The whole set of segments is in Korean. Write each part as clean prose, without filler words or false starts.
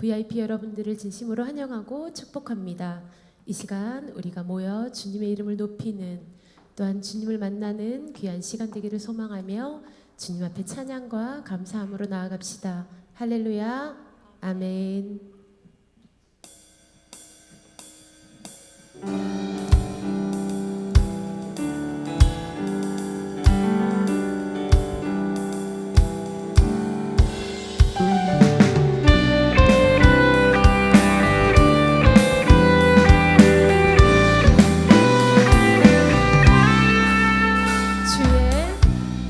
VIP 여러분들을 진심으로 환영하고 축복합니다. 이 시간 우리가 모여 주님의 이름을 높이는, 또한 주님을 만나는 귀한 시간 되기를 소망하며 주님 앞에 찬양과 감사함으로 나아갑시다. 할렐루야, 아멘.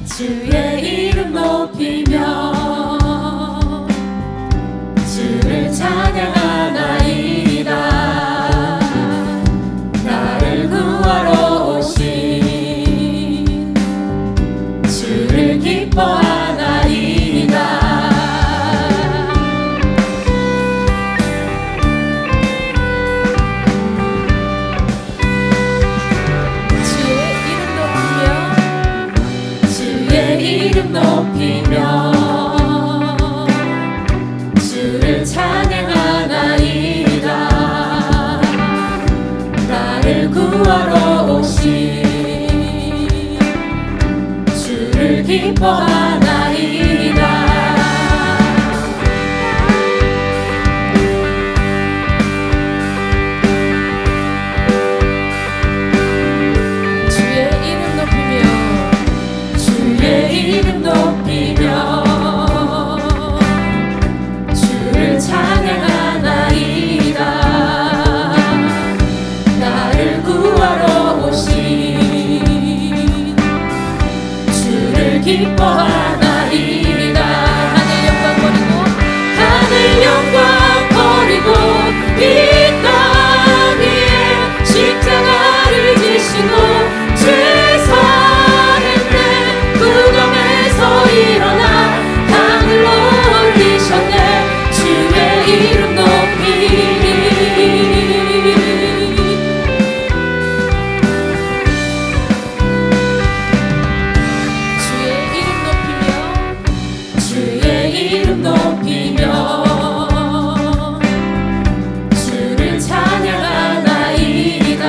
주의 이름 높이며 주를 찬양하나이다. 나를 구하러 오신 주를 기뻐하나이다. 이름 높이며 주를 찬양하나이다. 나를 구하러 오신 주를 기뻐하나이다. 이름 높이며 주를 찬양하나이다. 나를 구하러 오신 주를 기뻐하나이다. 하늘 영광 버리고 이 땅 위에 십자가를 지시고 일어나 하늘로 올리셨네. 주의 이름 높이 주의 이름 높이며 주를 찬양하나이다.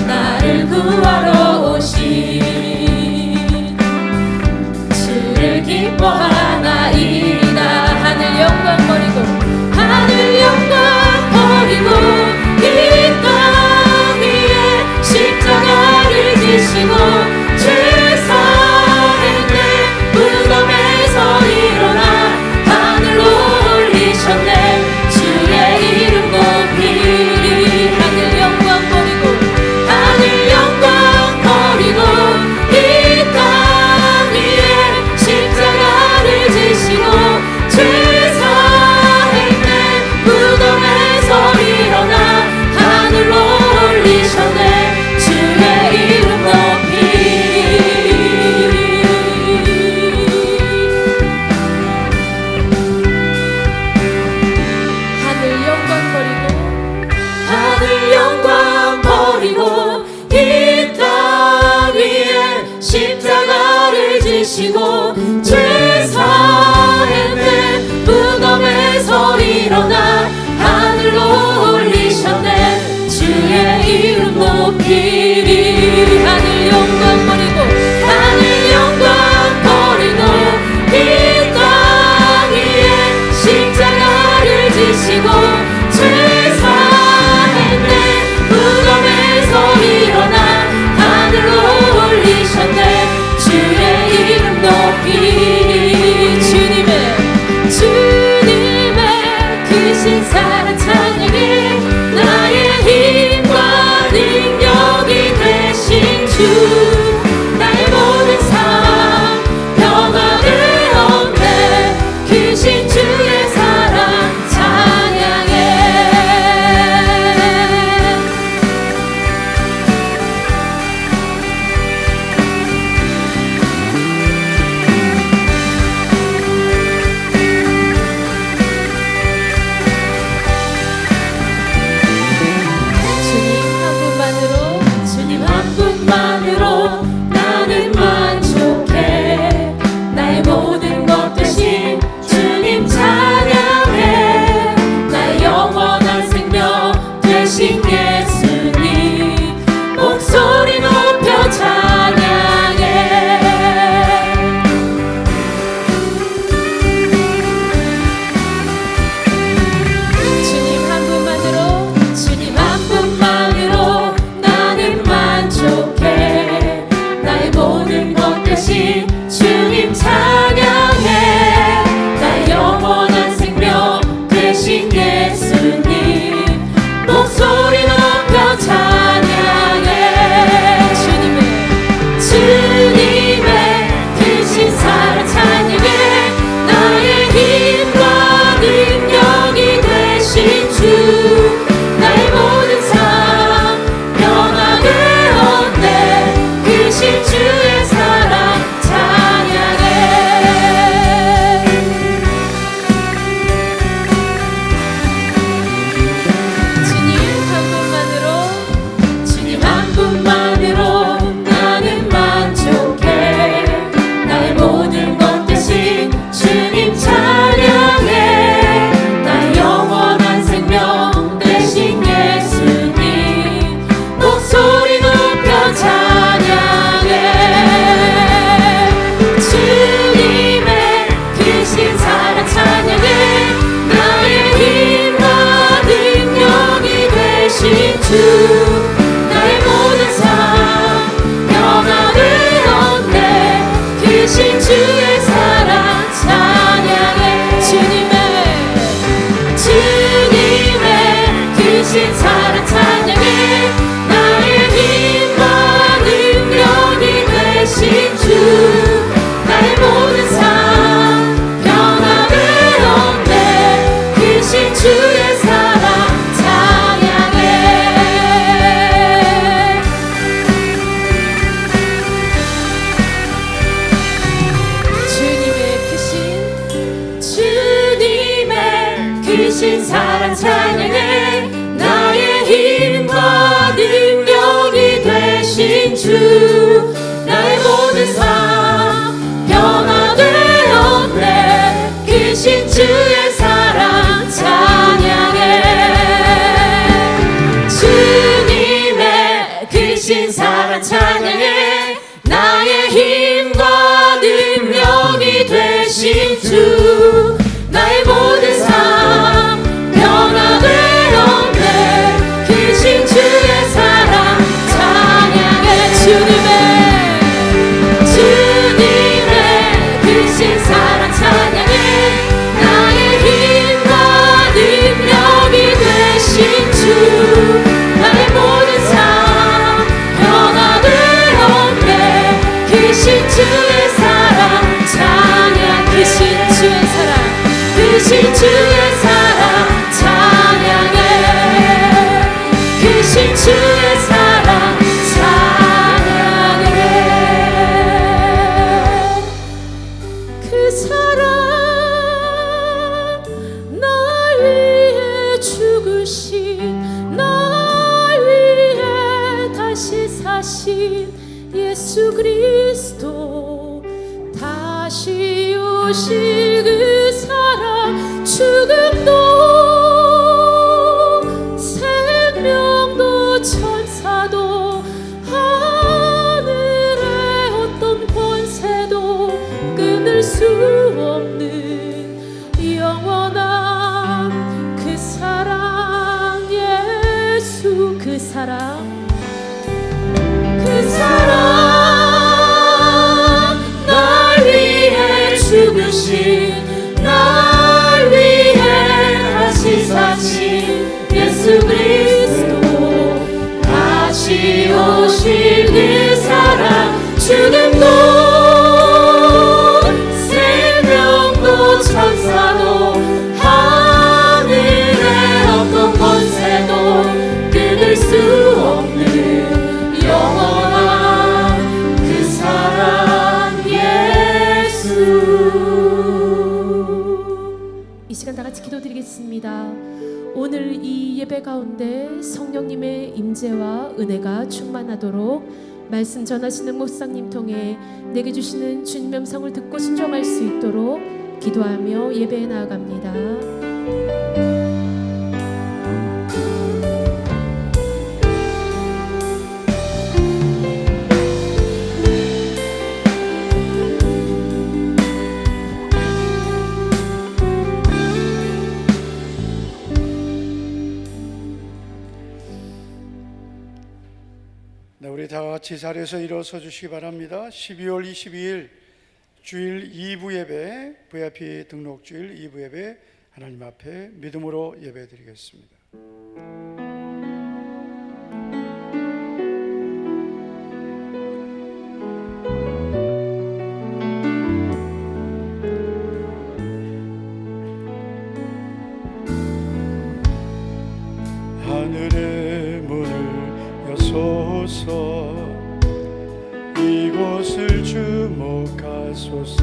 나를 구하러 오신 기뻐하나이다. 하늘 영광 버리고 이 땅 위에 십자가를 지시고 죄를 사했네. 무덤에서 일어나 하늘로 올리셨네. 주의 이름 높이 하늘 영광 버리고 이 땅 위에 십자가를 지시고 죄 사했네. 무덤에서 일어나 하늘로 올리셨네. 주의 이름 높이 하늘 영광 버리고 이 땅 위에 십자가를 지시고 죄 사했네. 무덤에서 일어나 하늘로 올리셨네. 주의 이름 높이리. 하늘 영광 버리고 이 땅 위에 십자가를 지시고 죄 사했네. 무덤에서 일어나 하늘로 올리셨네. 주의 이름 높이 주님의 크신 사랑 찬양해. 나의 힘과 능력이 되신 주, 나의 모든 삶 평안을 얻네. 크신 주의 사랑 찬양해. 주님 한 분만으로 나는 만족해. 나의 모든 것 대신 주님 찬양 주 나의 모든 삶 변화를 얻네 크신 주의 사랑 찬양해 주님의 크신 사랑 찬양해 나의 힘과 능력이 되신 주 나의 모든 삶 변화를 얻네 크신 주의 사랑 찬양해 주님의 크신 사랑 찬양해 나의 힘과 능력이 되신 주 나의 모든 삶 변화되었네 크신 주의 사랑 찬양해 주님의 크신 사랑 찬양해 나의 힘과 능력이 되신 주 나의 모든 삶 변화되었네 크신 주의 사랑 찬양해 주님의 크신 사랑 찬양해 나의 힘과 능력이 되신 주 나의 모든 삶 변화되었네 크신 주의 사랑 찬양 크신 주의 사랑 크신 주의 사랑 찬양해 크신 주의 사랑 찬양해 그 사랑 날 위해 죽으신 날 위해 다시 사신 예수 그리스도 다시 오실 그 사랑 죽음도 생명도 천사도 하늘의 어떤 권세도 끊을 수 없는 영원한 그 사랑 예수 그 사랑 날 위해 죽으신 날 위해 다시 사신 예수 그리스도 다시 오실 그 사랑 죽음도 생명도 천사도 하늘의 어떤 권세도 끊을 수 없는 영원한 그 사랑 예수 이 시간 다 같이 기도드리겠습니다. 오늘 이 예배 가운데 성령님의 임재와 은혜가 충만하도록 말씀 전하시는 목사님 통해 내게 주시는 주님의 음성을 듣고 순종할 수 있도록 기도하며 예배에 나아갑니다. 네, 우리 다 같이 자리에서 일어서 주시기 바랍니다. 12월 22일 주일 2부 예배, VIP 등록 주일 2부 예배 하나님 앞에 믿음으로 예배 드리겠습니다. 하늘의 문을 여소서 이곳을 주목하소서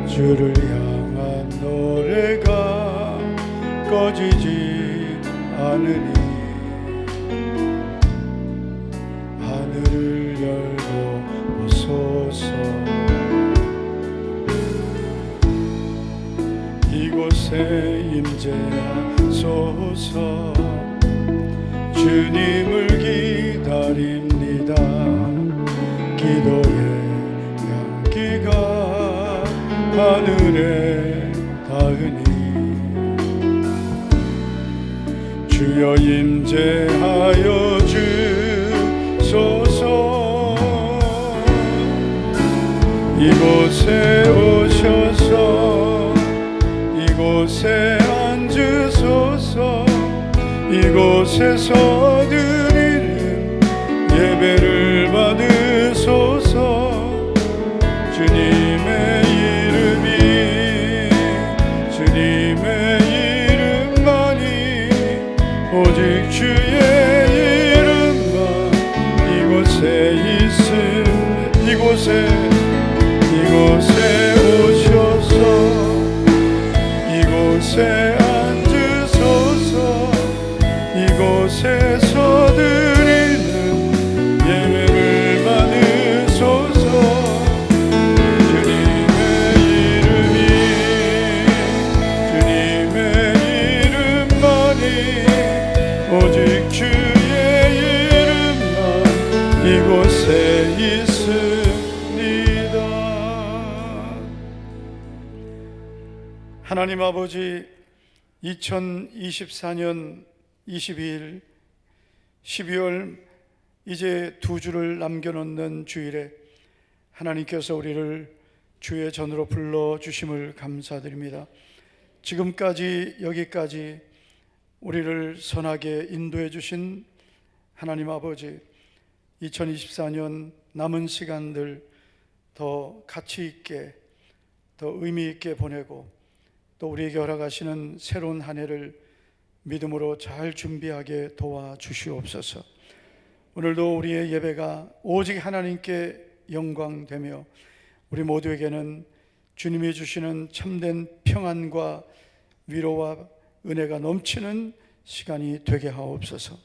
주를 향한 노래가 꺼지지 않으니 하늘을 열고 보소서 이곳에 임재하소서 주님을 기다립니다. 기도의 향기가 하늘에 닿으니 주의 주여 임재하여 주소서. 이곳에 오셔서 이곳에 앉으소서. 이곳에서 드리는 예배를 받으소서. 주님의 이름이 주님의 이름만이 오직 주의 이름만 이곳에 있음. 이곳에 오셔서 이곳에 앉으소서. 이곳에서 드리는 예배를 받으소서. 주님의 이름만이 오직 주의 이름만 이곳에 있습니다. 하나님 아버지, 2024년 22일 12월 이제 2주를 남겨놓는 주일에 하나님께서 우리를 주의 전으로 불러주심을 감사드립니다. 지금까지 여기까지 우리를 선하게 인도해 주신 하나님 아버지, 2024년 남은 시간들 더 가치 있게 더 의미 있게 보내고 또 우리에게 허락하시는 새로운 한 해를 믿음으로 잘 준비하게 도와주시옵소서. 오늘도 우리의 예배가 오직 하나님께 영광되며 우리 모두에게는 주님이 주시는 참된 평안과 위로와 은혜가 넘치는 시간이 되게 하옵소서.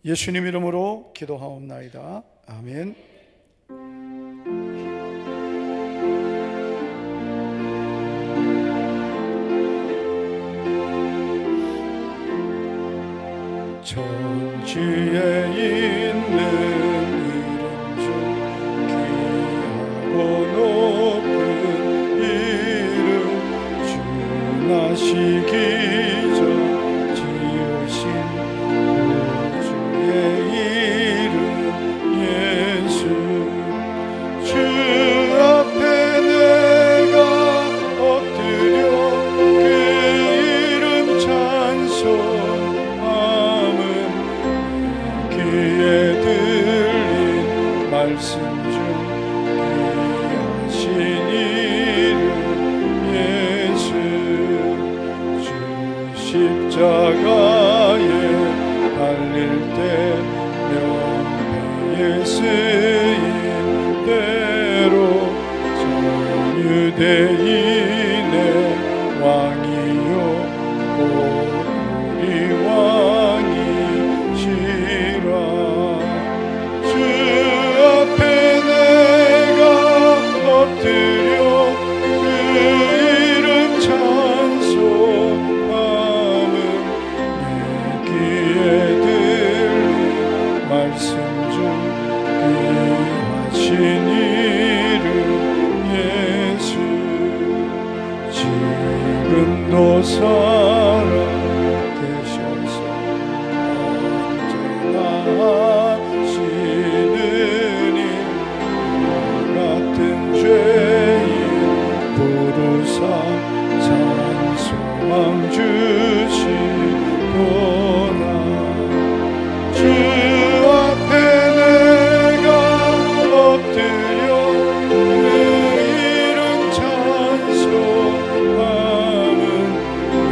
예수님 이름으로 기도하옵나이다. 아멘. 천지에 있는 이름 중 귀하고 높은 이름, 주 나시기 전 지으신 구주의 이름 예수. 주 앞에 내가 엎드려 그 이름 찬송 말씀 중 귀하신 이름 예수. 주 십자가에 달릴 때 명예에 쓰인 대로 전 유대인의 왕이요 곧 우리 왕이시라. 엎드려 그 이름 찬송함은 내 귀에 들린 말씀 중 귀하신 이름 예수. 지금도 살아계셔서 언제나 하시는 일 같은 죄인 부르사 찬송함 주시도다. 주 앞에 내가 엎드려 그 이름 찬송함은 내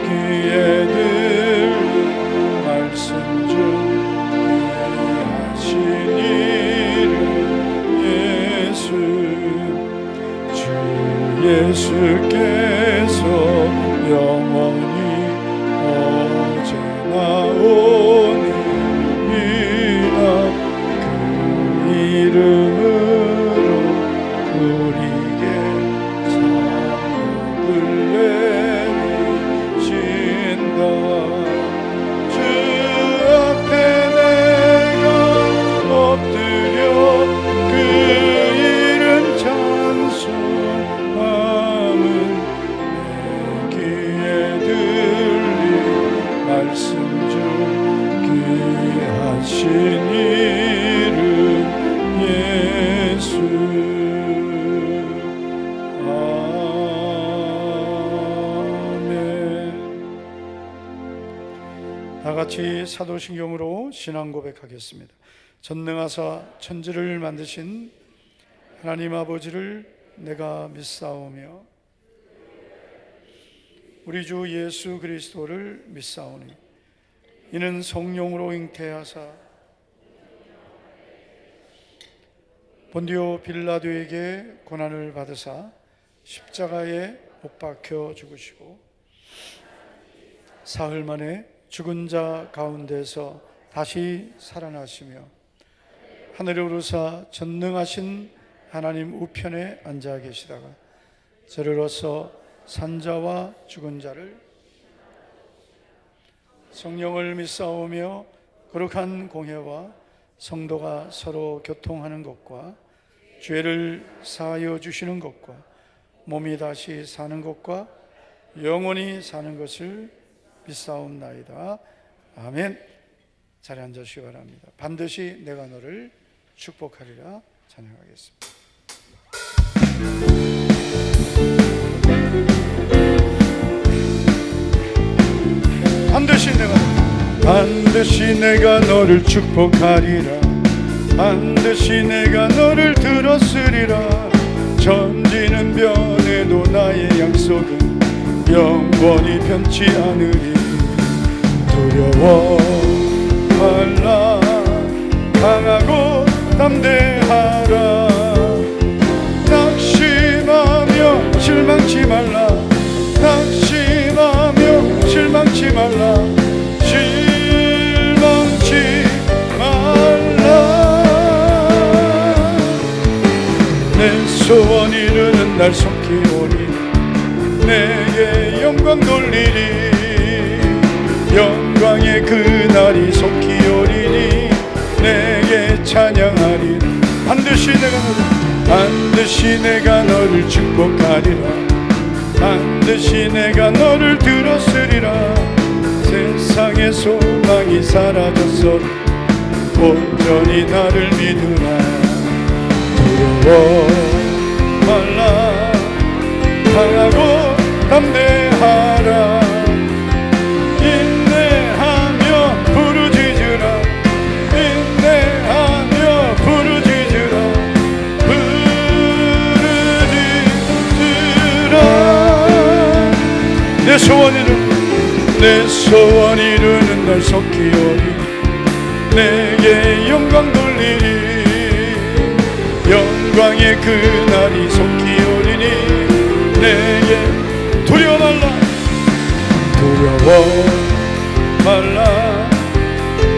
귀에 들린 말씀 중 이름 예수. 아멘. 다 같이 사도신경으로 신앙 고백하겠습니다. 전능하사 천지를 만드신 하나님 아버지를 내가 믿사오며 우리 주 예수 그리스도를 믿사오니 이는 성령으로 잉태하사 본디오 빌라도에게 고난을 받으사 십자가에 못 박혀 죽으시고 사흘 만에 죽은 자 가운데서 다시 살아나시며 하늘에 오르사 전능하신 하나님 우편에 앉아 계시다가 저리로서 산자와 죽은 자를 성령을 믿사오며 거룩한 공회와 성도가 서로 교통하는 것과 죄를 사하여 주시는 것과 몸이 다시 사는 것과 영원히 사는 것을 믿사옵나이다. 아멘. 자리에 앉으시기 바랍니다. 반드시 내가 너를 축복하리라 찬양하겠습니다. 반드시 내가 너를 축복하리라. 반드시 내가 너를 들었으리라. 천지는 변해도 나의 약속은 영원히 변치 않으리. 두려워 말라 강하고 담대하라. 낙심하며 실망치 말라. 낙심하며 실망치 말라. 실망치 말라. 내 소원 이루는 날 속히 오니 내게 영광 돌리리. 영광의 그날이 속히 오리니 내게 찬양하리. 반드시 내가 너를 축복하리라. 반드시 내가 너를 들었으리라. 세상의 소망이 사라졌어 온전히 나를 믿으라. 두려워 말라 강하고 담대하라. 인내하며 부르짖으라. 인내하며 부르짖으라. 내 소원 이루는 날 속히 오리. 내게 영광 돌리리. 영광의 그날이 속히 오리니 내게 두려워 말라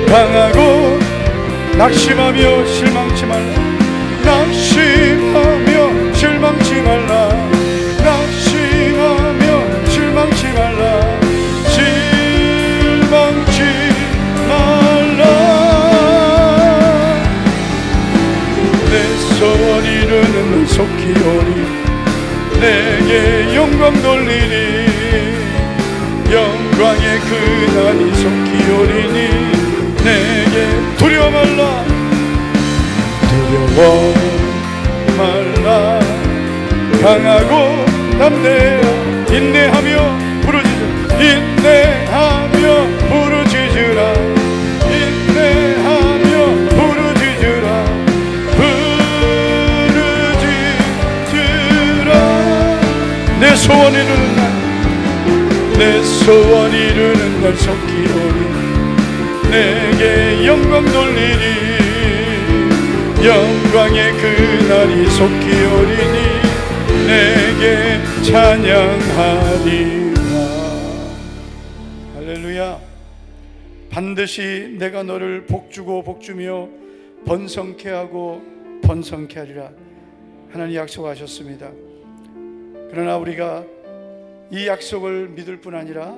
강하고 낙심하며 실망치 말라. 낙심하며 실망치 말라. 낙심하며 실망치 말라. 실망치 말라. 내 소원 이루는 날 속히 오리. 내게 영광 돌리리. 영광의 그날이 속히 오리니 내게 두려워 말라 강하고 담대하. 인내하며 부르짖으라. 인내하며 부르짖으라. 인내하며 부르짖으라. 내 소원 이루는 날 속히 오리. 내게 영광 돌리리. 영광의 그날이 속히 오리니 내게 찬양하리라. 할렐루야. 반드시 내가 너를 복주고 복주며 번성케 하고 번성케 하리라. 하나님 약속하셨습니다. 그러나 우리가 이 약속을 믿을 뿐 아니라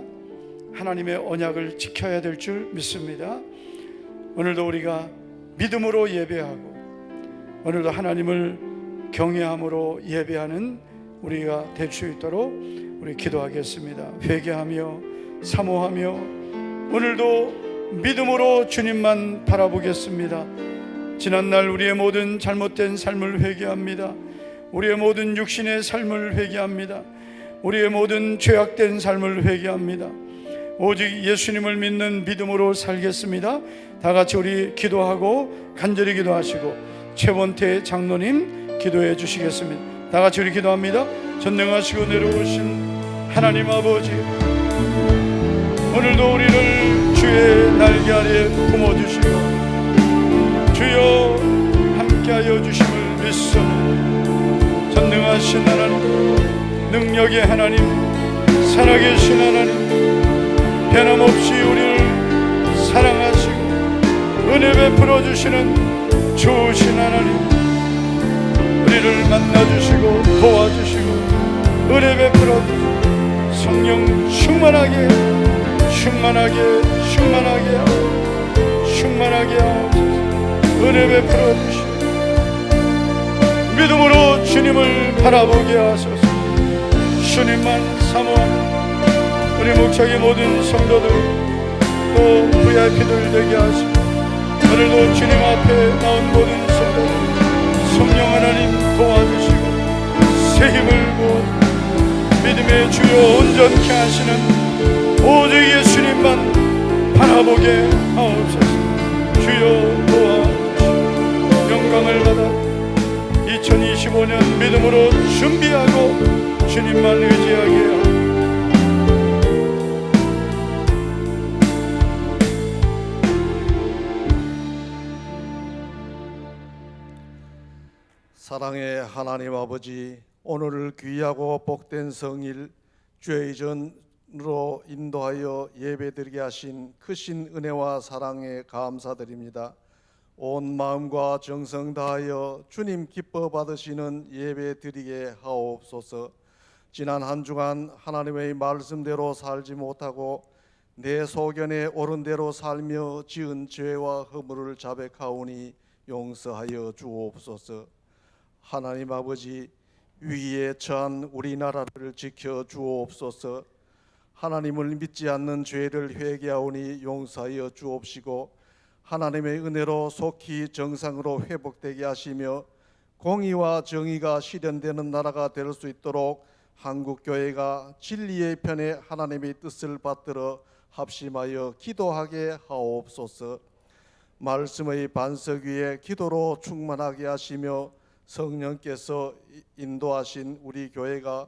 하나님의 언약을 지켜야 될 줄 믿습니다. 오늘도 우리가 믿음으로 예배하고 오늘도 하나님을 경외함으로 예배하는 우리가 될 수 있도록 우리 기도하겠습니다. 회개하며 사모하며 오늘도 믿음으로 주님만 바라보겠습니다. 지난날 우리의 모든 잘못된 삶을 회개합니다. 우리의 모든 육신의 삶을 회개합니다. 우리의 모든 죄악된 삶을 회개합니다. 오직 예수님을 믿는 믿음으로 살겠습니다. 다 같이 우리 기도하고 간절히 기도하시고 최원태 장로님 기도해 주시겠습니다. 다 같이 우리 기도합니다. 전능하시고 내려오신 하나님 아버지, 오늘도 우리를 주의 날개 아래 품어주시고 주여 함께하여 주심을 믿습니다. 전능하신 하나님, 능력의 하나님, 살아계신 하나님, 변함없이 우리를 사랑하시고 은혜 베풀어 주시는 좋으신 하나님, 우리를 만나주시고 도와주시고 은혜 베풀어 주시고 성령 충만하게 하옵소서. 은혜 베풀어 주시고 믿음으로 주님을 바라보게 하소서. 주님만 사모하는 우리 목장의 모든 성도들 또 VIP들 되게 하시고 오늘도 주님 앞에 나온 모든 성도들 성령 하나님 도와주시고 새 힘을 부어 믿음의 주요 온전케 하시는 오직 예수님만 바라보게 하옵소서. 주여 도와주시고 영광을 받아 2025년 믿음으로 준비하고 주님만 의지하게 하옵소서. 사랑의 하나님 아버지, 오늘을 귀하고 복된 성일 주의 전으로 인도하여 예배드리게 하신 크신 은혜와 사랑에 감사드립니다. 온 마음과 정성 다하여 주님 기뻐 받으시는 예배 드리게 하옵소서. 지난 한 주간 하나님의 말씀대로 살지 못하고 내 소견에 옳은 대로 살며 지은 죄와 허물을 자백하오니 용서하여 주옵소서. 하나님 아버지, 위기에 처한 우리나라를 지켜 주옵소서. 하나님을 믿지 않는 죄를 회개하오니 용서하여 주옵시고 하나님의 은혜로 속히 정상으로 회복되게 하시며 공의와 정의가 실현되는 나라가 될 수 있도록 한국교회가 진리의 편에 하나님의 뜻을 받들어 합심하여 기도하게 하옵소서. 말씀의 반석 위에 기도로 충만하게 하시며 성령께서 인도하신 우리 교회가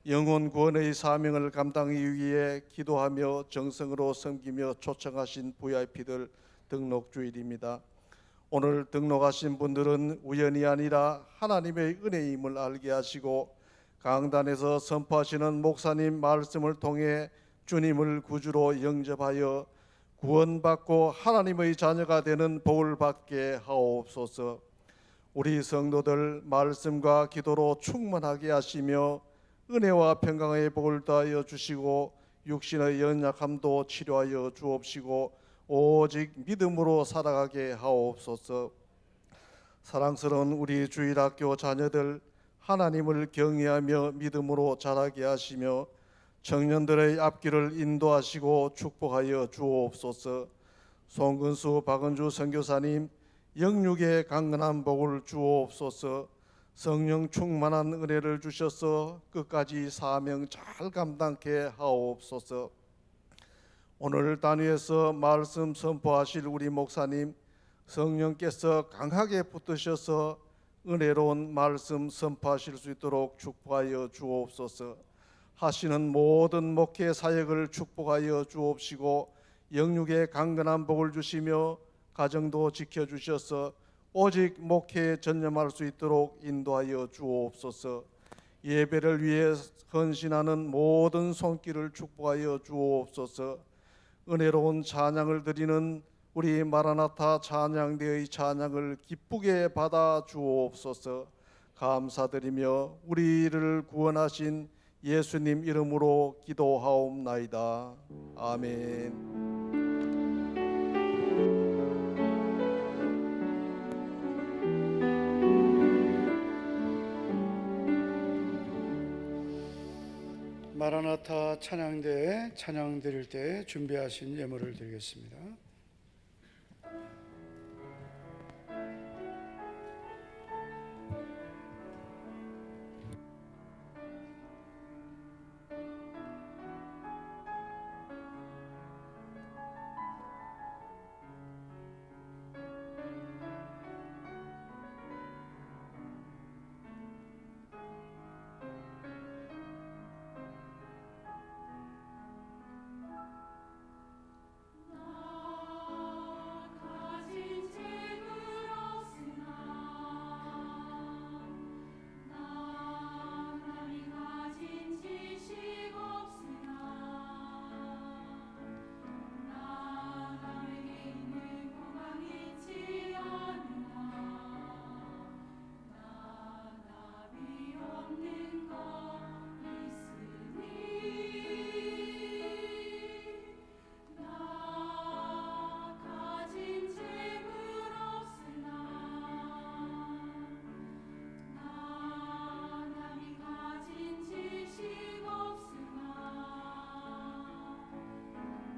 영혼 구원의 사명을 감당하기 위해 기도하며 정성으로 섬기며 초청하신 VIP들 등록 주일입니다. 오늘 등록하신 분들은 우연이 아니라 하나님의 은혜임을 알게 하시고 강단에서 선포하시는 목사님 말씀을 통해 주님을 구주로 영접하여 구원받고 하나님의 자녀가 되는 복을 받게 하옵소서. 우리 성도들 말씀과 기도로 충만하게 하시며 은혜와 평강의 복을 더하여 주시고 육신의 연약함도 치료하여 주옵시고 오직 믿음으로 살아가게 하옵소서. 사랑스러운 우리 주일학교 자녀들 하나님을 경외하며 믿음으로 자라게 하시며 청년들의 앞길을 인도하시고 축복하여 주옵소서. 송근수 박은주 선교사님 영육의 강건한 복을 주옵소서. 성령 충만한 은혜를 주셔서 끝까지 사명 잘 감당케 하옵소서. 오늘 단위에서 말씀 선포하실 우리 목사님 성령께서 강하게 붙드셔서 은혜로운 말씀 선포하실 수 있도록 축복하여 주옵소서. 하시는 모든 목회 사역을 축복하여 주옵시고 영육의 강건한 복을 주시며 가정도 지켜주셔서 오직 목회에 전념할 수 있도록 인도하여 주옵소서. 예배를 위해 헌신하는 모든 손길을 축복하여 주옵소서. 은혜로운 찬양을 드리는 우리 마라나타 찬양대의 찬양을 기쁘게 받아 주옵소서. 감사드리며 우리를 구원하신 예수님 이름으로 기도하옵나이다. 아멘. 마라나타 찬양대에 찬양 드릴 때 준비하신 예물을 드리겠습니다. 가진 재물 없으나 남이 가진 지식 없으나 남에게 있는 건강 있지 않으나 남이 없는 것 있으니 나 가진 재물 없으나 남이 가진 지식 없으나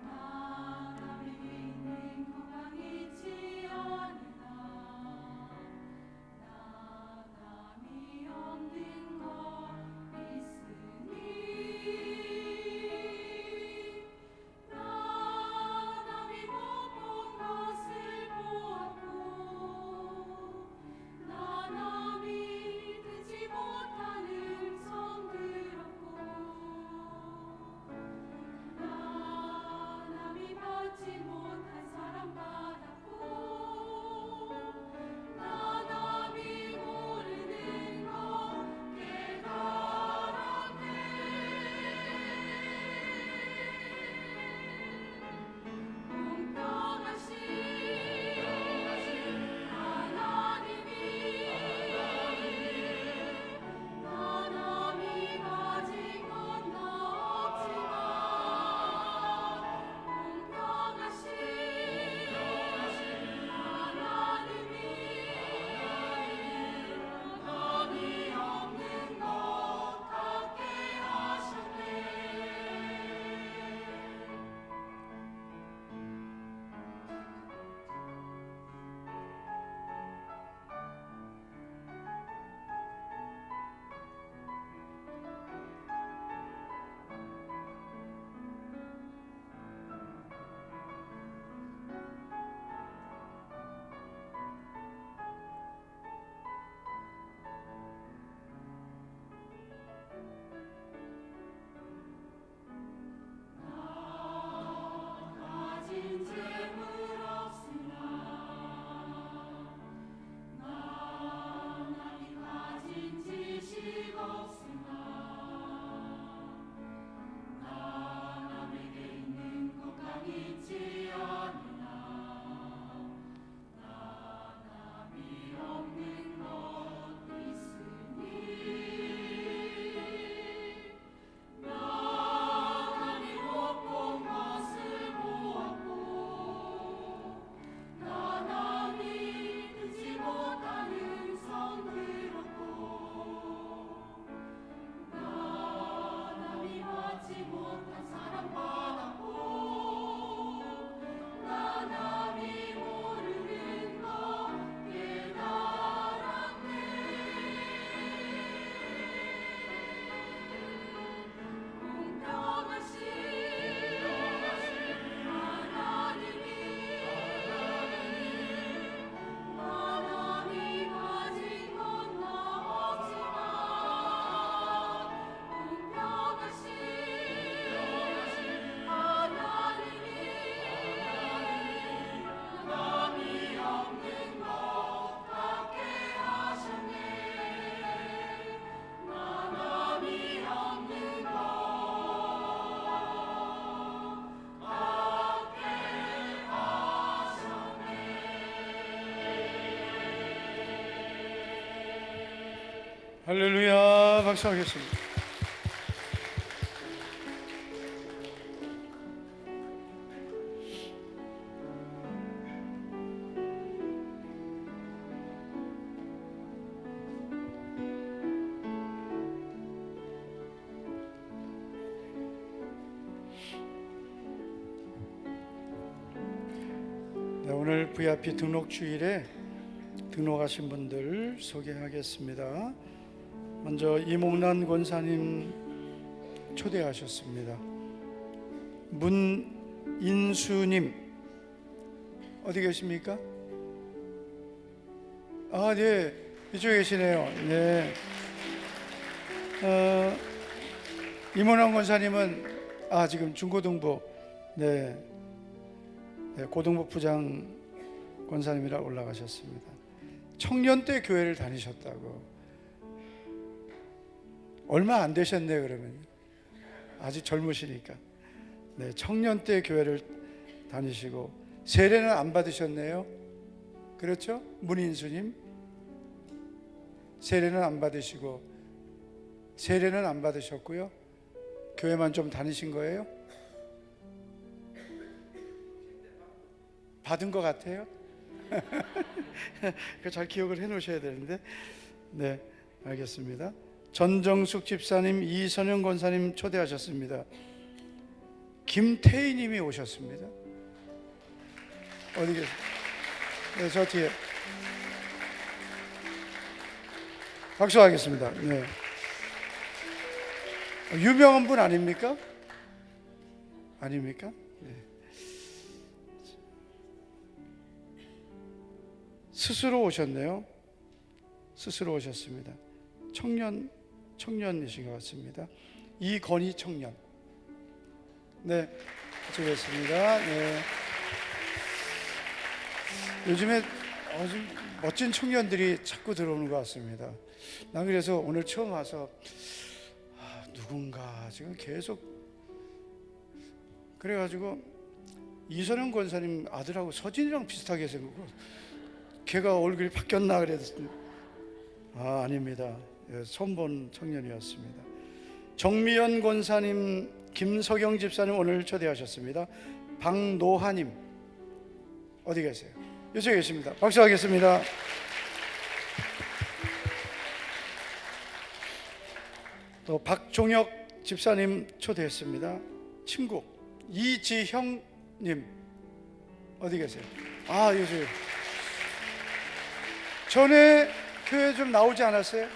남에게 있는 건강 있지 않으나 남이 없는 것 있으니 남이 못 본 것을 보았고 남이 듣지 못한 음성 들었고 남이 받지 못한 사랑 받았고 남이 모르는 것 깨달았네. 공평하신 하나님이 남이 가진 건 나 없지만 공평하신 하나님이 남이 없는 것 같게 하셨네. 가진 재물 없으나 남이 가진 지식 없으나 남에게 있는 건강 있지 않으나 남이 없는 것 있으니 남이 못 본 것을 보았고 남이 듣지 못한 음성 들었고 남이 받지 못한 사랑 받았고 남이 모르는 것 깨달았네. 공평하신 하나님이 남이 가진 건 나 없지만 공평하신 하나님이 남이 없는 것 같게 하셨네. 남이 없는 것 할렐루야. 박수하겠습니다. 네, 오늘 VIP 등록 주일에 등록하신 분들 소개하겠습니다. 먼저 이몽란 권사님 초대하셨습니다. 문인수님 어디 계십니까? 아, 네, 이쪽에 계시네요. 네. 이몽란 권사님은 지금 중고등부 네, 고등부 부장 권사님이라 올라가셨습니다. 청년 때 교회를 다니셨다고. 얼마 안 되셨네 그러면. 아직 젊으시니까. 네, 청년 때 교회를 다니시고 세례는 안 받으셨네요. 그렇죠? 문인수님 세례는 안 받으시고 세례는 안 받으셨고요. 교회만 좀 다니신 거예요? 받은 것 같아요? 그 잘 기억을 해 놓으셔야 되는데. 네, 알겠습니다. 전정숙 집사님, 이선영 권사님 초대하셨습니다. 김태희 님이 오셨습니다. 어디 계세요? 네, 저 뒤에. 박수 하겠습니다. 네. 유명한 분 아닙니까? 아닙니까? 네. 스스로 오셨네요. 스스로 오셨습니다. 청년이신 것 같습니다. 이건희 청년. 네, 수고했습니다. 네. 요즘에 좀 멋진 청년들이 자꾸 들어오는 것 같습니다. 난 그래서 오늘 처음 와서 누군가 지금 계속 그래가지고 이선영 권사님 아들하고 서진이랑 비슷하게 생겼고 걔가 얼굴이 바뀌었나 그랬더니 아닙니다. 처음 본 청년이었습니다. 정미연 권사님, 김석영 집사님 오늘 초대하셨습니다. 박노하님 어디 계세요? 이쪽에 계십니다. 박수 하겠습니다. 또 박종혁 집사님 초대했습니다. 친구 이지형님 어디 계세요? 요즘 전에 교회 좀 나오지 않았어요?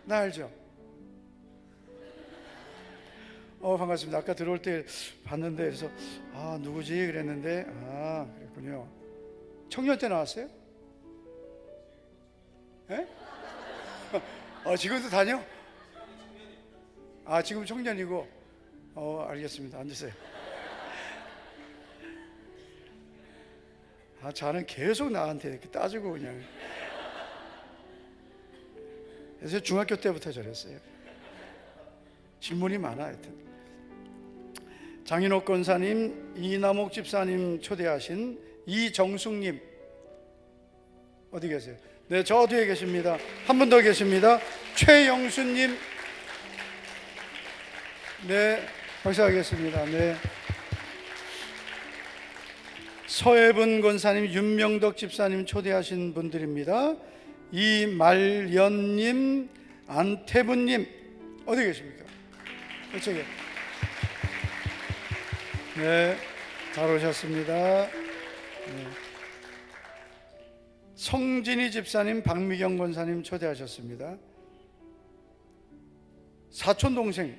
나 알죠? 반갑습니다. 아까 들어올 때 봤는데 그래서 누구지 그랬는데 그랬군요. 청년 때 나왔어요? 예? 지금도 다녀? 지금 청년이고 알겠습니다. 앉으세요. 자는 계속 나한테 이렇게 따지고 그냥. 그래서 중학교 때부터 저랬어요. 질문이 많아 하여튼. 장인옥 권사님, 이남옥 집사님 초대하신 이정숙님 어디 계세요? 네, 저 뒤에 계십니다. 한 분 더 계십니다. 최영수님. 네, 박수하겠습니다. 네. 서해분 권사님, 윤명덕 집사님 초대하신 분들입니다. 이말연님, 안태분님 어디 계십니까? 이쪽에. 네, 잘 오셨습니다. 네. 성진희 집사님, 박미경 권사님 초대하셨습니다. 사촌 동생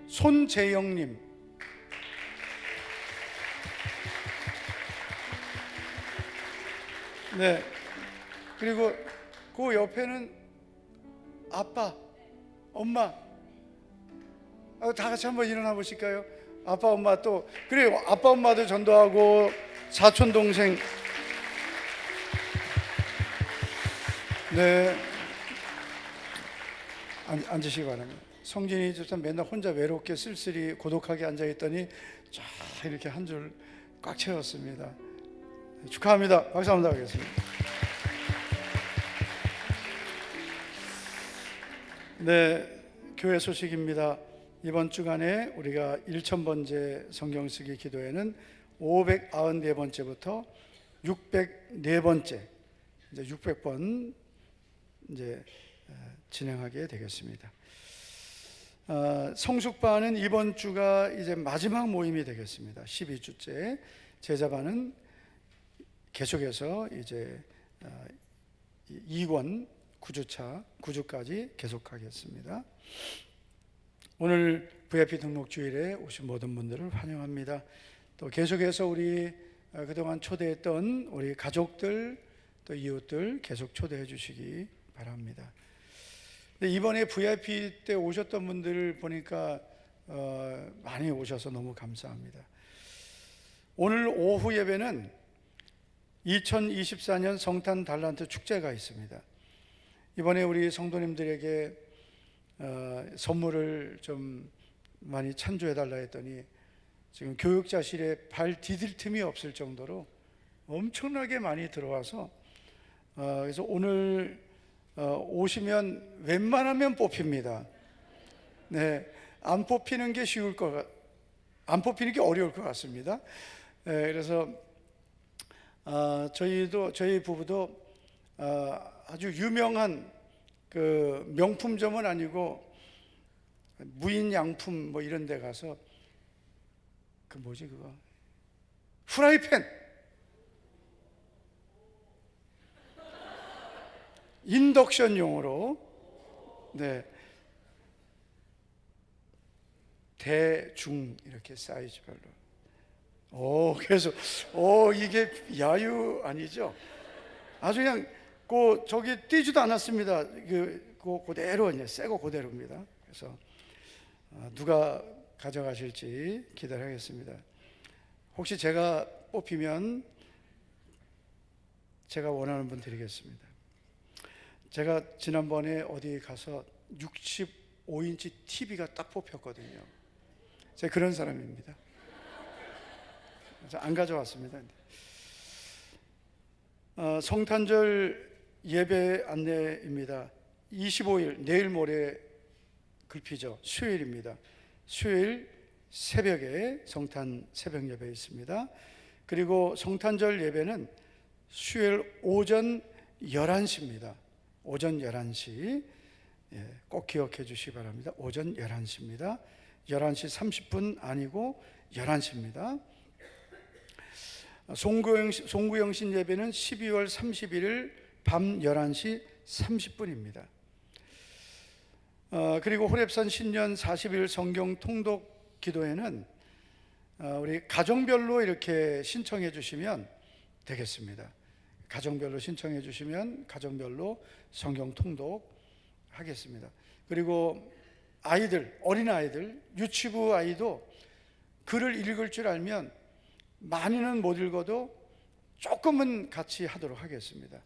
손재영님. 네. 그리고 그 옆에는 아빠, 엄마. 다 같이 한번 일어나 보실까요? 아빠, 엄마 또 그래 아빠, 엄마도 전도하고 사촌 동생. 네. 앉으시기 바랍니다. 성진이 집사 맨날 혼자 외롭게 쓸쓸히 고독하게 앉아 있더니 쫙 이렇게 한 줄 꽉 채웠습니다. 축하합니다. 박수 한번 하겠습니다. 네, 교회 소식입니다. 이번 주간에 우리가 1000번째 성경 쓰기 기도회는 594번째부터 604번째 이제 600번 이제 진행하게 되겠습니다. 성숙반은 이번 주가 이제 마지막 모임이 되겠습니다. 12주째. 제자반은 계속해서 이제 2권 9주까지 계속하겠습니다. 오늘 VIP 등록 주일에 오신 모든 분들을 환영합니다. 또 계속해서 우리 그동안 초대했던 우리 가족들 또 이웃들 계속 초대해 주시기 바랍니다. 이번에 VIP 때 오셨던 분들을 보니까 많이 오셔서 너무 감사합니다. 오늘 오후 예배는 2024년 성탄 달란트 축제가 있습니다. 이번에 우리 성도님들에게 선물을 좀 많이 찬조해 달라 했더니 지금 교육자실에 발 디딜 틈이 없을 정도로 엄청나게 많이 들어와서 그래서 오늘 오시면 웬만하면 뽑힙니다. 네, 안 뽑히는 게 안 뽑히는 게 어려울 것 같습니다. 네, 그래서 저희 부부도 아주 유명한 그 명품점은 아니고 무인 양품 뭐 이런 데 가서 그 뭐지 그거 후라이팬 인덕션용으로 네 대중 이렇게 사이즈별로 그래서 이게 야유 아니죠? 아주 그냥 저기 뛰지도 않았습니다. 그대로 이제 새거 그대로입니다. 그래서 누가 가져가실지 기다리겠습니다. 혹시 제가 뽑히면 제가 원하는 분 드리겠습니다. 제가 지난번에 어디 가서 65인치 TV가 딱 뽑혔거든요. 제가 그런 사람입니다. 그래서 안 가져왔습니다. 성탄절 예배 안내입니다. 25일 내일 모레 글피죠. 수요일입니다. 수요일 새벽에 성탄 새벽 예배 있습니다. 그리고 성탄절 예배는 수요일 오전 11시입니다. 오전 11시 꼭 기억해 주시기 바랍니다. 오전 11시입니다. 11시 30분 아니고 11시입니다. 송구영신 예배는 12월 31일 밤 11시 30분입니다. 그리고 호렙산 신년 40일 성경 통독 기도회는 우리 가정별로 이렇게 신청해 주시면 되겠습니다. 가정별로 신청해 주시면 가정별로 성경 통독 하겠습니다. 그리고 어린아이들, 유치부 아이도 글을 읽을 줄 알면 많이는 못 읽어도 조금은 같이 하도록 하겠습니다.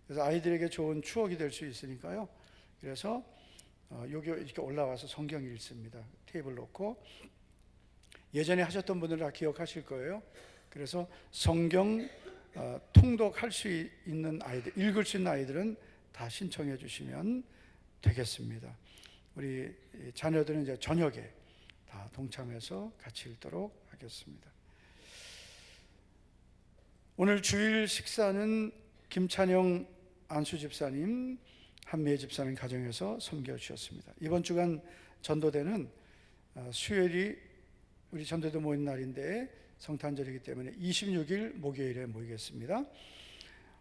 그래서 아이들에게 좋은 추억이 될 수 있으니까요. 그래서 여기 이렇게 올라와서 성경 읽습니다. 테이블 놓고 예전에 하셨던 분들 다 기억하실 거예요. 그래서 성경 통독할 수 있는 아이들, 읽을 수 있는 아이들은 다 신청해 주시면 되겠습니다. 우리 자녀들은 이제 저녁에 다 동참해서 같이 읽도록 하겠습니다. 오늘 주일 식사는 김찬영 안수집사님, 한미애 집사님 가정에서 섬겨주셨습니다. 이번 주간 전도대는 수요일이 우리 전도대 모인 날인데 성탄절이기 때문에 26일 목요일에 모이겠습니다.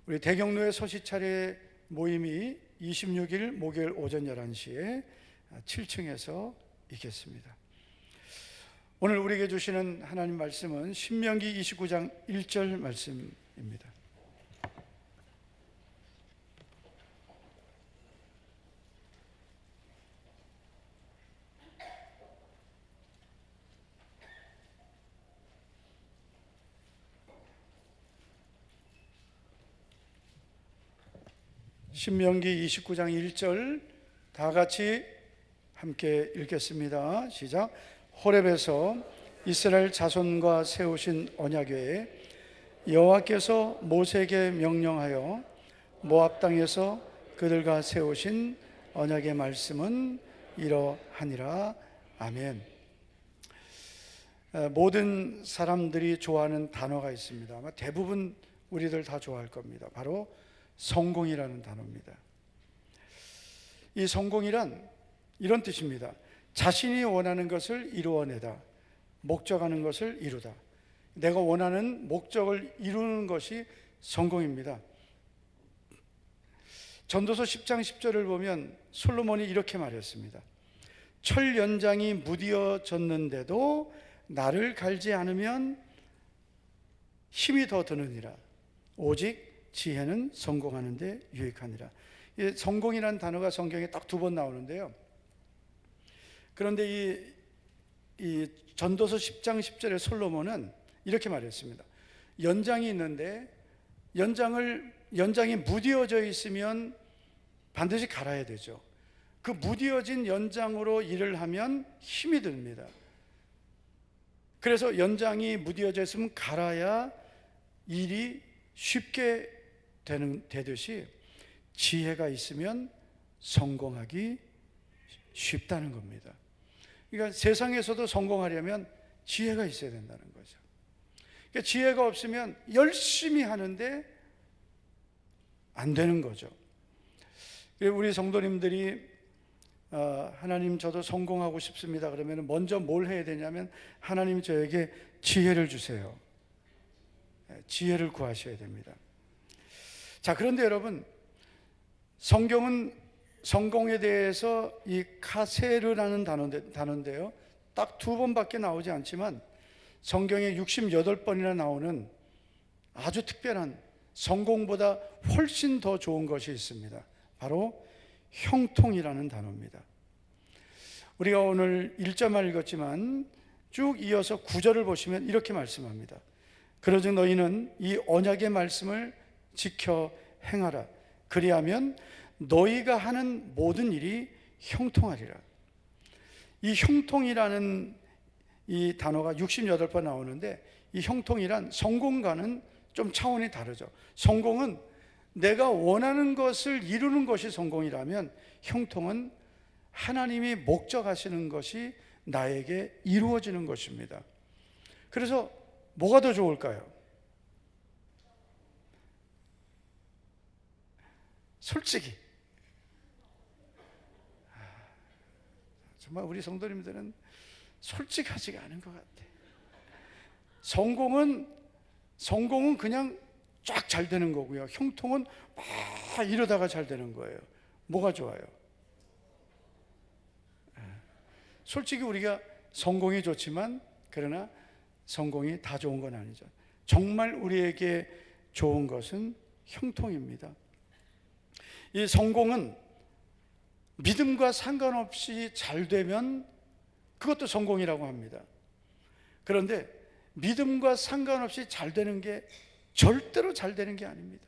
우리 대경로의 서시차례 모임이 26일 목요일 오전 11시에 7층에서 있겠습니다. 오늘 우리에게 주시는 하나님 말씀은 신명기 29장 1절 말씀입니다. 신명기 29장 1절 다 같이 함께 읽겠습니다. 시작. 호렙에서 이스라엘 자손과 세우신 언약궤에 여호와께서 모세에게 명령하여 모압 땅에서 그들과 세우신 언약의 말씀은 이러하니라. 아멘. 모든 사람들이 좋아하는 단어가 있습니다. 아마 대부분 우리들 다 좋아할 겁니다. 바로 성공이라는 단어입니다. 이 성공이란 이런 뜻입니다. 자신이 원하는 것을 이루어내다, 목적하는 것을 이루다. 내가 원하는 목적을 이루는 것이 성공입니다. 전도서 10장 10절을 보면 솔로몬이 이렇게 말했습니다. 철 연장이 무디어졌는데도 나를 갈지 않으면 힘이 더 드느니라. 오직 지혜는 성공하는 데 유익하니라. 이 성공이라는 단어가 성경에 딱 2번 나오는데요. 그런데 이 전도서 10장 10절의 솔로몬은 이렇게 말했습니다. 연장이 있는데 연장이 무디어져 있으면 반드시 갈아야 되죠. 그 무디어진 연장으로 일을 하면 힘이 듭니다. 그래서 연장이 무디어져 있으면 갈아야 일이 쉽게 되듯이 지혜가 있으면 성공하기 쉽다는 겁니다. 그러니까 세상에서도 성공하려면 지혜가 있어야 된다는 거죠. 그러니까 지혜가 없으면 열심히 하는데 안 되는 거죠. 우리 성도님들이 하나님 저도 성공하고 싶습니다 그러면 먼저 뭘 해야 되냐면 하나님 저에게 지혜를 주세요. 지혜를 구하셔야 됩니다. 자, 그런데 여러분, 성경은 성공에 대해서 이 카세르라는 단어인데요, 딱 2번밖에 나오지 않지만 성경에 68번이나 나오는 아주 특별한 성공보다 훨씬 더 좋은 것이 있습니다. 바로 형통이라는 단어입니다. 우리가 오늘 1절만 읽었지만 쭉 이어서 9절을 보시면 이렇게 말씀합니다. 그러즉 너희는 이 언약의 말씀을 지켜 행하라. 그리하면 너희가 하는 모든 일이 형통하리라. 이 형통이라는 이 단어가 68번 나오는데, 이 형통이란 성공과는 좀 차원이 다르죠. 성공은 내가 원하는 것을 이루는 것이 성공이라면, 형통은 하나님이 목적하시는 것이 나에게 이루어지는 것입니다. 그래서 뭐가 더 좋을까요? 솔직히 정말 우리 성도님들은 솔직하지가 않은 것 같아. 성공은 그냥 쫙 잘 되는 거고요, 형통은 막 이러다가 잘 되는 거예요. 뭐가 좋아요? 솔직히 우리가 성공이 좋지만, 그러나 성공이 다 좋은 건 아니죠. 정말 우리에게 좋은 것은 형통입니다. 이 성공은 믿음과 상관없이 잘 되면 그것도 성공이라고 합니다. 그런데 믿음과 상관없이 잘 되는 게 절대로 잘 되는 게 아닙니다.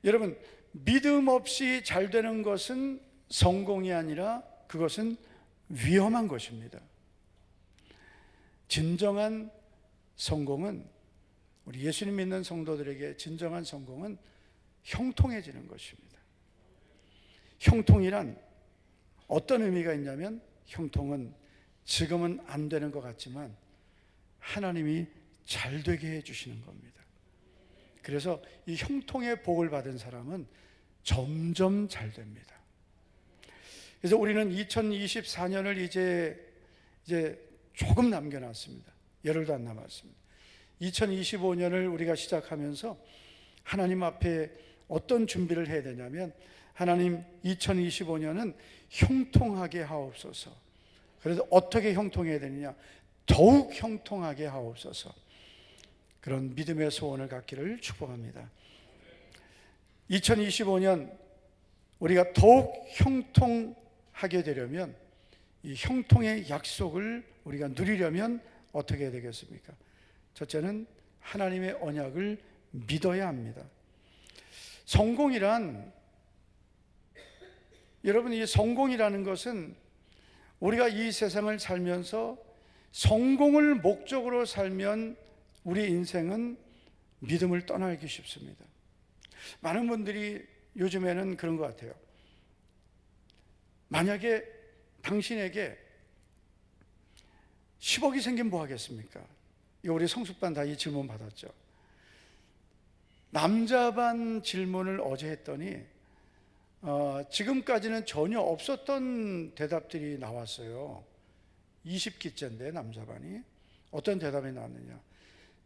여러분, 믿음 없이 잘 되는 것은 성공이 아니라 그것은 위험한 것입니다. 진정한 성공은, 우리 예수님 믿는 성도들에게 진정한 성공은 형통해지는 것입니다. 형통이란 어떤 의미가 있냐면, 형통은 지금은 안 되는 것 같지만 하나님이 잘 되게 해주시는 겁니다. 그래서 이 형통의 복을 받은 사람은 점점 잘 됩니다. 그래서 우리는 2024년을 이제 조금 남겨놨습니다. 열흘도 안 남았습니다. 2025년을 우리가 시작하면서 하나님 앞에 어떤 준비를 해야 되냐면, 하나님 2025년은 형통하게 하옵소서. 그래서 어떻게 형통해야 되느냐? 더욱 형통하게 하옵소서. 그런 믿음의 소원을 갖기를 축복합니다. 2025년 우리가 더욱 형통하게 되려면, 이 형통의 약속을 우리가 누리려면 어떻게 해야 되겠습니까? 첫째는 하나님의 언약을 믿어야 합니다. 성공이란, 여러분, 이 성공이라는 것은 우리가 이 세상을 살면서 성공을 목적으로 살면 우리 인생은 믿음을 떠나기 쉽습니다. 많은 분들이 요즘에는 그런 것 같아요. 만약에 당신에게 10억이 생기면 뭐 하겠습니까? 이거 우리 성숙반 다 이 질문 받았죠. 남자반 질문을 어제 했더니 지금까지는 전혀 없었던 대답들이 나왔어요. 20기째인데 남자반이. 어떤 대답이 나왔느냐?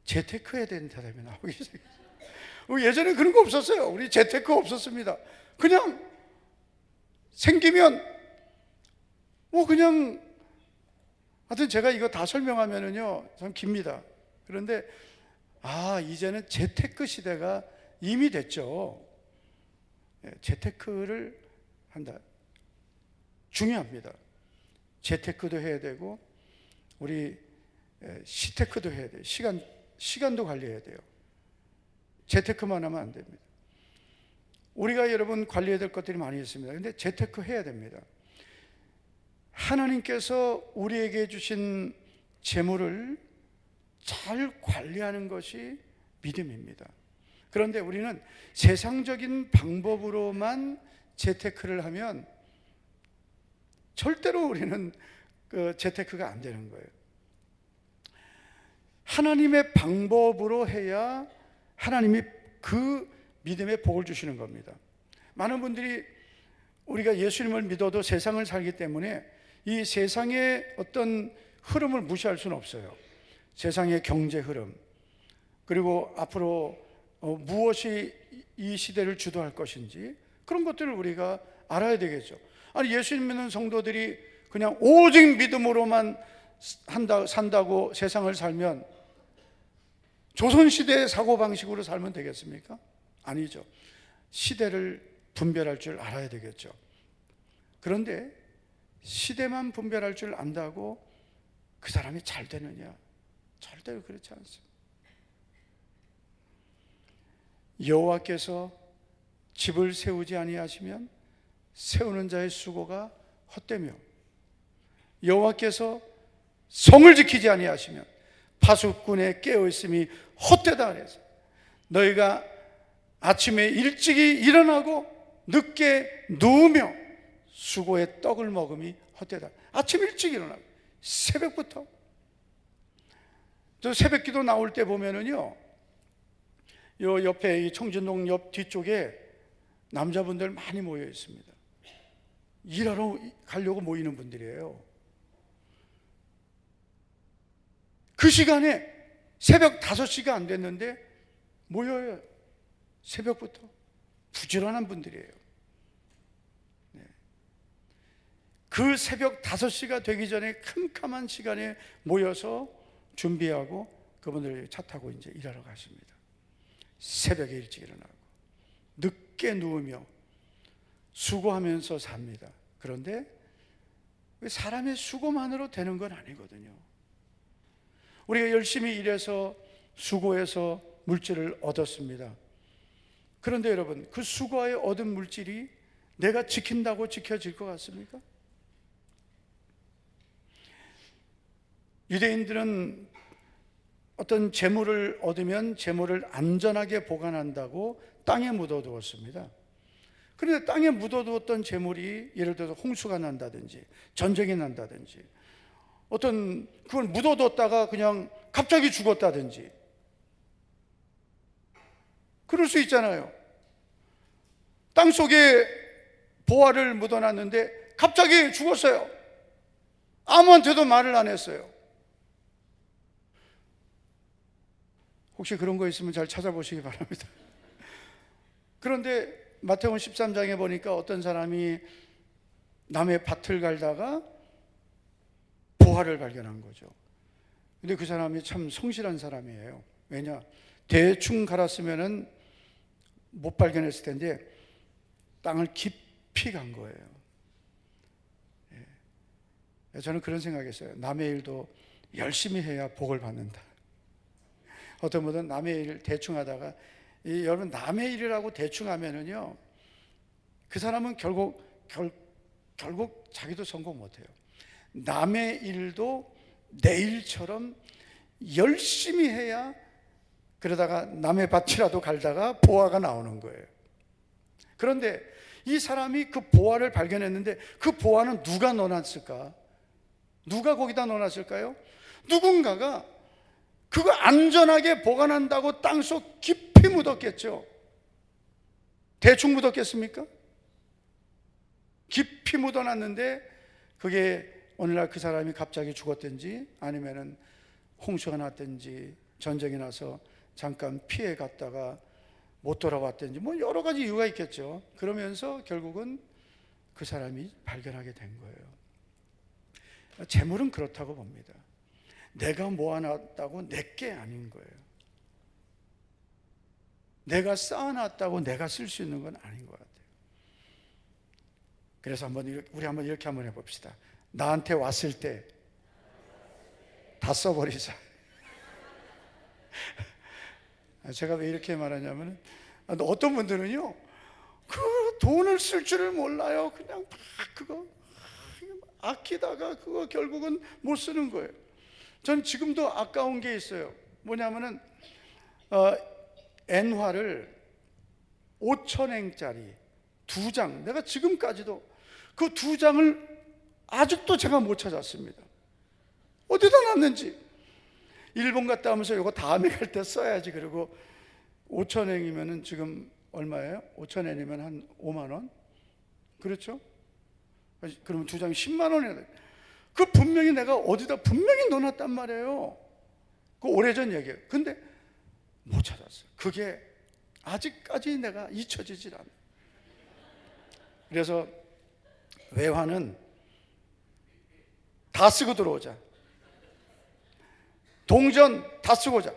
재테크해야 되는 대답이 나오기 시작했어요. 예전에 그런 거 없었어요. 우리 재테크 없었습니다. 그냥 생기면 그냥 하여튼 제가 이거 다 설명하면은요 참 깁니다. 그런데 이제는 재테크 시대가 이미 됐죠. 재테크를 한다. 중요합니다. 재테크도 해야 되고 우리 시테크도 해야 돼요. 시간도 관리해야 돼요. 재테크만 하면 안 됩니다. 우리가 여러분 관리해야 될 것들이 많이 있습니다. 그런데 재테크 해야 됩니다. 하나님께서 우리에게 주신 재물을 잘 관리하는 것이 믿음입니다. 그런데 우리는 세상적인 방법으로만 재테크를 하면 절대로 우리는 그 재테크가 안 되는 거예요. 하나님의 방법으로 해야 하나님이 그 믿음의 복을 주시는 겁니다. 많은 분들이 우리가 예수님을 믿어도 세상을 살기 때문에 이 세상의 어떤 흐름을 무시할 수는 없어요. 세상의 경제 흐름, 그리고 앞으로 무엇이 이 시대를 주도할 것인지 그런 것들을 우리가 알아야 되겠죠. 아니 예수님 믿는 성도들이 그냥 오직 믿음으로만 산다고 세상을 살면 조선시대의 사고방식으로 살면 되겠습니까? 아니죠. 시대를 분별할 줄 알아야 되겠죠. 그런데 시대만 분별할 줄 안다고 그 사람이 잘 되느냐? 절대로 그렇지 않습니다. 여호와께서 집을 세우지 아니하시면 세우는 자의 수고가 헛되며 여호와께서 성을 지키지 아니하시면 파수꾼의 깨어있음이 헛되다 그래서 너희가 아침에 일찍이 일어나고 늦게 누우며 수고의 떡을 먹음이 헛되다. 아침 일찍 일어나고 새벽부터. 저 새벽기도 나올 때 보면은요, 요 옆에 이 청진동 옆 뒤쪽에 남자분들 많이 모여 있습니다. 일하러 가려고 모이는 분들이에요. 그 시간에 새벽 5시가 안 됐는데 모여요. 새벽부터. 부지런한 분들이에요. 네. 그 새벽 5시가 되기 전에 캄캄한 시간에 모여서 준비하고 그분들 차 타고 이제 일하러 가십니다. 새벽에 일찍 일어나고 늦게 누우며 수고하면서 삽니다. 그런데 사람의 수고만으로 되는 건 아니거든요. 우리가 열심히 일해서 수고해서 물질을 얻었습니다. 그런데 여러분, 그 수고하에 얻은 물질이 내가 지킨다고 지켜질 것 같습니까? 유대인들은 어떤 재물을 얻으면 재물을 안전하게 보관한다고 땅에 묻어두었습니다. 그런데 땅에 묻어두었던 재물이 예를 들어서 홍수가 난다든지 전쟁이 난다든지 어떤 그걸 묻어뒀다가 그냥 갑자기 죽었다든지 그럴 수 있잖아요. 땅속에 보화를 묻어놨는데 갑자기 죽었어요. 아무한테도 말을 안 했어요. 혹시 그런 거 있으면 잘 찾아보시기 바랍니다. 그런데 마태복음 13장에 보니까 어떤 사람이 남의 밭을 갈다가 보화를 발견한 거죠. 근데 그 사람이 참 성실한 사람이에요. 왜냐? 대충 갈았으면은 못 발견했을 텐데 땅을 깊이 간 거예요. 저는 그런 생각했어요. 남의 일도 열심히 해야 복을 받는다. 어떤 분은 남의 일 대충 하다가 여러분 남의 일이라고 대충 하면은요 그 사람은 결국 자기도 성공 못해요. 남의 일도 내 일처럼 열심히 해야 그러다가 남의 밭이라도 갈다가 보화가 나오는 거예요. 그런데 이 사람이 그 보화를 발견했는데 그 보화는 누가 넣어놨을까? 누가 거기다 넣어놨을까요? 누군가가 그거 안전하게 보관한다고 땅속 깊이 묻었겠죠. 대충 묻었겠습니까? 깊이 묻어놨는데 그게 오늘날 그 사람이 갑자기 죽었든지 아니면은 홍수가 났든지 전쟁이 나서 잠깐 피해 갔다가 못 돌아왔든지 뭐 여러 가지 이유가 있겠죠. 그러면서 결국은 그 사람이 발견하게 된 거예요. 재물은 그렇다고 봅니다. 내가 모아놨다고 내게 아닌 거예요. 내가 쌓아놨다고 내가 쓸 수 있는 건 아닌 것 같아요. 그래서 우리 한번 이렇게 한번 해봅시다. 나한테 왔을 때 다 써버리자. 제가 왜 이렇게 말하냐면, 어떤 분들은요, 그 돈을 쓸 줄을 몰라요. 그냥 막 그거 아끼다가 그거 결국은 못 쓰는 거예요. 전 지금도 아까운 게 있어요. 뭐냐면은 엔화를 5,000엔짜리 2장, 내가 지금까지도 그 2장을 아직도 제가 못 찾았습니다. 어디다 놨는지. 일본 갔다 오면서 이거 다음에 갈 때 써야지. 그리고 5,000엔이면은 지금 얼마예요? 5,000엔이면 한 5만 원? 그렇죠? 그러면 2장이 10만 원이야. 그 분명히 내가 어디다 분명히 넣어놨단 말이에요. 그 오래전 얘기예요. 근데 못 찾았어요. 그게 아직까지 내가 잊혀지질 않아요. 그래서 외화는 다 쓰고 들어오자. 동전 다 쓰고 오자.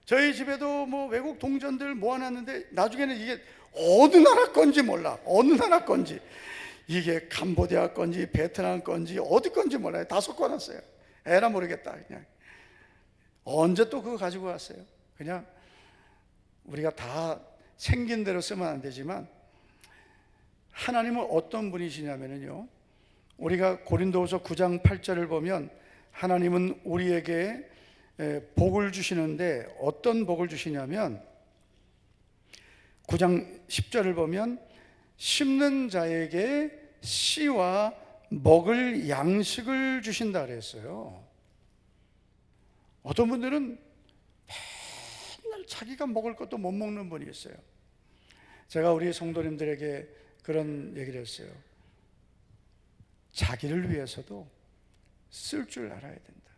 저희 집에도 뭐 외국 동전들 모아놨는데 나중에는 이게 어느 나라 건지 몰라. 어느 나라 건지. 이게 캄보디아 건지 베트남 건지 어디 건지 몰라요. 다 섞어놨어요. 에라 모르겠다. 그냥 언제 또 그거 가지고 왔어요. 그냥 우리가 다 생긴 대로 쓰면 안 되지만, 하나님은 어떤 분이시냐면요, 우리가 고린도후서 9장 8절을 보면 하나님은 우리에게 복을 주시는데, 어떤 복을 주시냐면 9장 10절을 보면 심는 자에게 씨와 먹을 양식을 주신다 그랬어요. 어떤 분들은 맨날 자기가 먹을 것도 못 먹는 분이 있어요. 제가 우리 성도님들에게 그런 얘기를 했어요. 자기를 위해서도 쓸 줄 알아야 된다.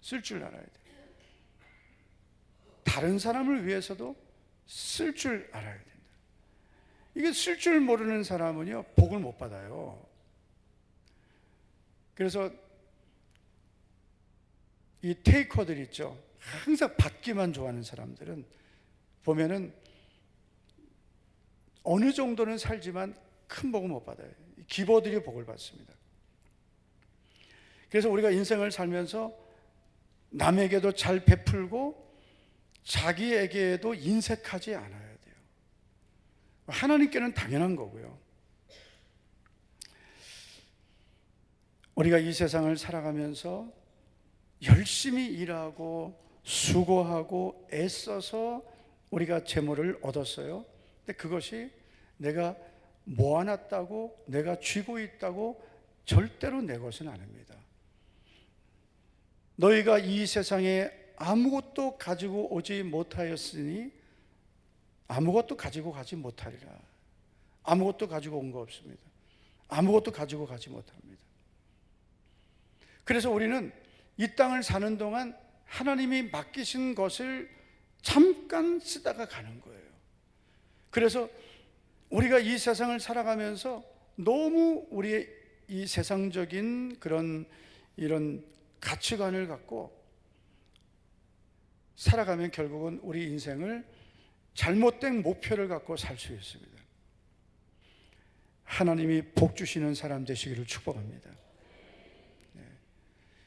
쓸 줄 알아야 돼. 다른 사람을 위해서도 쓸 줄 알아야 된다. 이게 쓸 줄 모르는 사람은요, 복을 못 받아요. 그래서 이 테이커들 있죠. 항상 받기만 좋아하는 사람들은 보면은 어느 정도는 살지만 큰 복을 못 받아요. 기버들이 복을 받습니다. 그래서 우리가 인생을 살면서 남에게도 잘 베풀고 자기에게도 인색하지 않아야 돼요. 하나님께는 당연한 거고요. 우리가 이 세상을 살아가면서 열심히 일하고 수고하고 애써서 우리가 재물을 얻었어요. 근데 그것이 내가 모아놨다고, 내가 쥐고 있다고 절대로 내 것은 아닙니다. 너희가 이 세상에 아무것도 가지고 오지 못하였으니 아무것도 가지고 가지 못하리라. 아무것도 가지고 온 거 없습니다. 아무것도 가지고 가지 못합니다. 그래서 우리는 이 땅을 사는 동안 하나님이 맡기신 것을 잠깐 쓰다가 가는 거예요. 그래서 우리가 이 세상을 살아가면서 너무 우리의 이 세상적인 그런 이런 가치관을 갖고 살아가면 결국은 우리 인생을 잘못된 목표를 갖고 살 수 있습니다. 하나님이 복 주시는 사람 되시기를 축복합니다.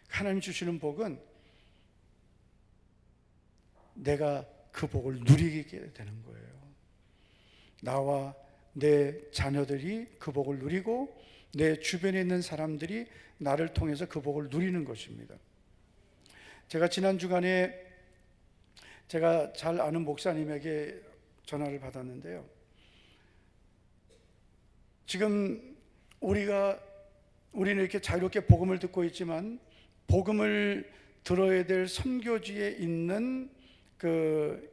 하나님 주시는 복은 내가 그 복을 누리게 되는 거예요. 나와 내 자녀들이 그 복을 누리고 내 주변에 있는 사람들이 나를 통해서 그 복을 누리는 것입니다. 제가 지난 주간에 제가 잘 아는 목사님에게 전화를 받았는데요. 지금 우리는 이렇게 자유롭게 복음을 듣고 있지만 복음을 들어야 될 선교지에 있는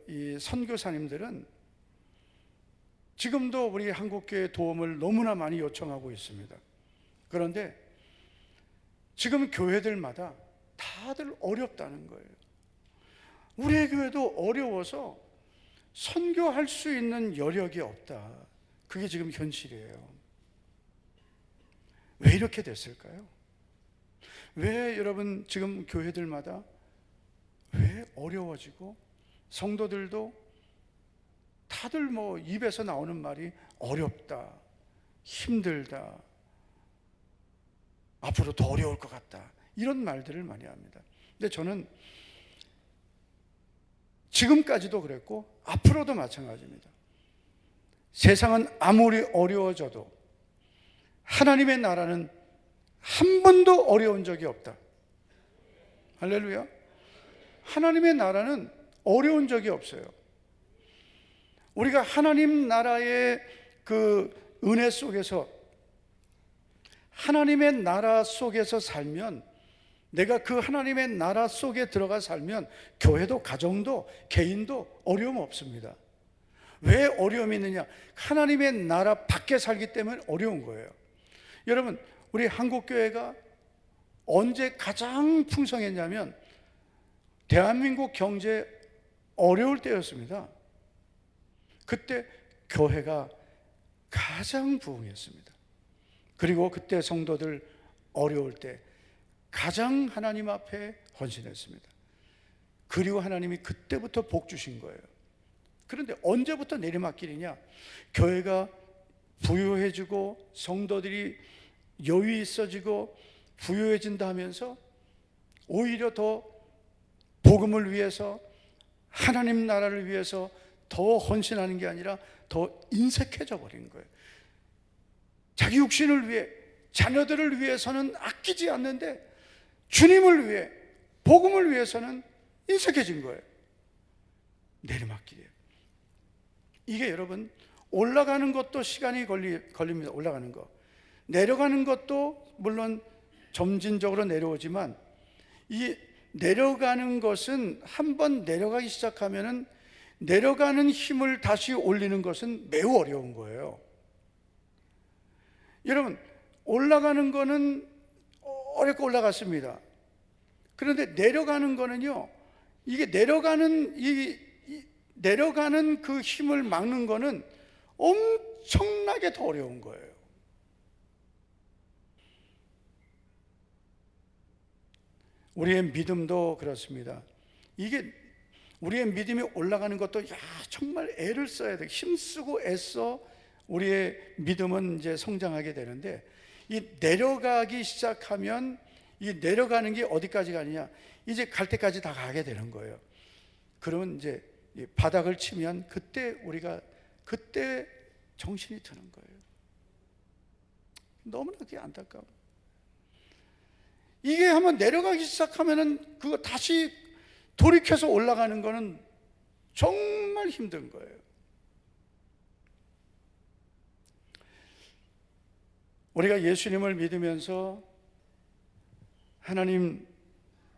이 선교사님들은 지금도 우리 한국교회 도움을 너무나 많이 요청하고 있습니다. 그런데 지금 교회들마다 다들 어렵다는 거예요. 우리의 교회도 어려워서 선교할 수 있는 여력이 없다. 그게 지금 현실이에요. 왜 이렇게 됐을까요? 왜 여러분 지금 교회들마다 왜 어려워지고 성도들도 다들 뭐 입에서 나오는 말이 어렵다, 힘들다, 앞으로 더 어려울 것 같다, 이런 말들을 많이 합니다. 근데 저는 지금까지도 그랬고 앞으로도 마찬가지입니다. 세상은 아무리 어려워져도 하나님의 나라는 한 번도 어려운 적이 없다. 할렐루야. 하나님의 나라는 어려운 적이 없어요. 우리가 하나님 나라의 그 은혜 속에서, 하나님의 나라 속에서 살면, 내가 그 하나님의 나라 속에 들어가 살면 교회도 가정도 개인도 어려움 없습니다. 왜 어려움이 있느냐? 하나님의 나라 밖에 살기 때문에 어려운 거예요. 여러분, 우리 한국교회가 언제 가장 풍성했냐면 대한민국 경제 어려울 때였습니다. 그때 교회가 가장 부흥했습니다. 그리고 그때 성도들 어려울 때 가장 하나님 앞에 헌신했습니다. 그리고 하나님이 그때부터 복 주신 거예요. 그런데 언제부터 내리막길이냐? 교회가 부유해지고 성도들이 여유 있어지고 부유해진다 하면서 오히려 더 복음을 위해서, 하나님 나라를 위해서 더 헌신하는 게 아니라 더 인색해져 버린 거예요. 자기 육신을 위해, 자녀들을 위해서는 아끼지 않는데 주님을 위해, 복음을 위해서는 인색해진 거예요. 내리막길이에요. 이게 여러분, 올라가는 것도 시간이 걸립니다. 올라가는 거. 내려가는 것도 물론 점진적으로 내려오지만, 이 내려가는 것은 한번 내려가기 시작하면은 내려가는 힘을 다시 올리는 것은 매우 어려운 거예요. 여러분, 올라가는 거는 어렵게 올라갔습니다. 그런데 내려가는 거는요, 이게 내려가는 그 힘을 막는 거는 엄청나게 더 어려운 거예요. 우리의 믿음도 그렇습니다. 이게 우리의 믿음이 올라가는 것도 정말 애를 써야 돼. 힘쓰고 애써 우리의 믿음은 이제 성장하게 되는데, 이 내려가기 시작하면 이 내려가는 게 어디까지 가느냐? 이제 갈 때까지 다 가게 되는 거예요. 그러면 이제 바닥을 치면 그때 정신이 드는 거예요. 너무나 그게 안타까워. 이게 한번 내려가기 시작하면은 그거 다시 돌이켜서 올라가는 거는 정말 힘든 거예요. 우리가 예수님을 믿으면서 하나님,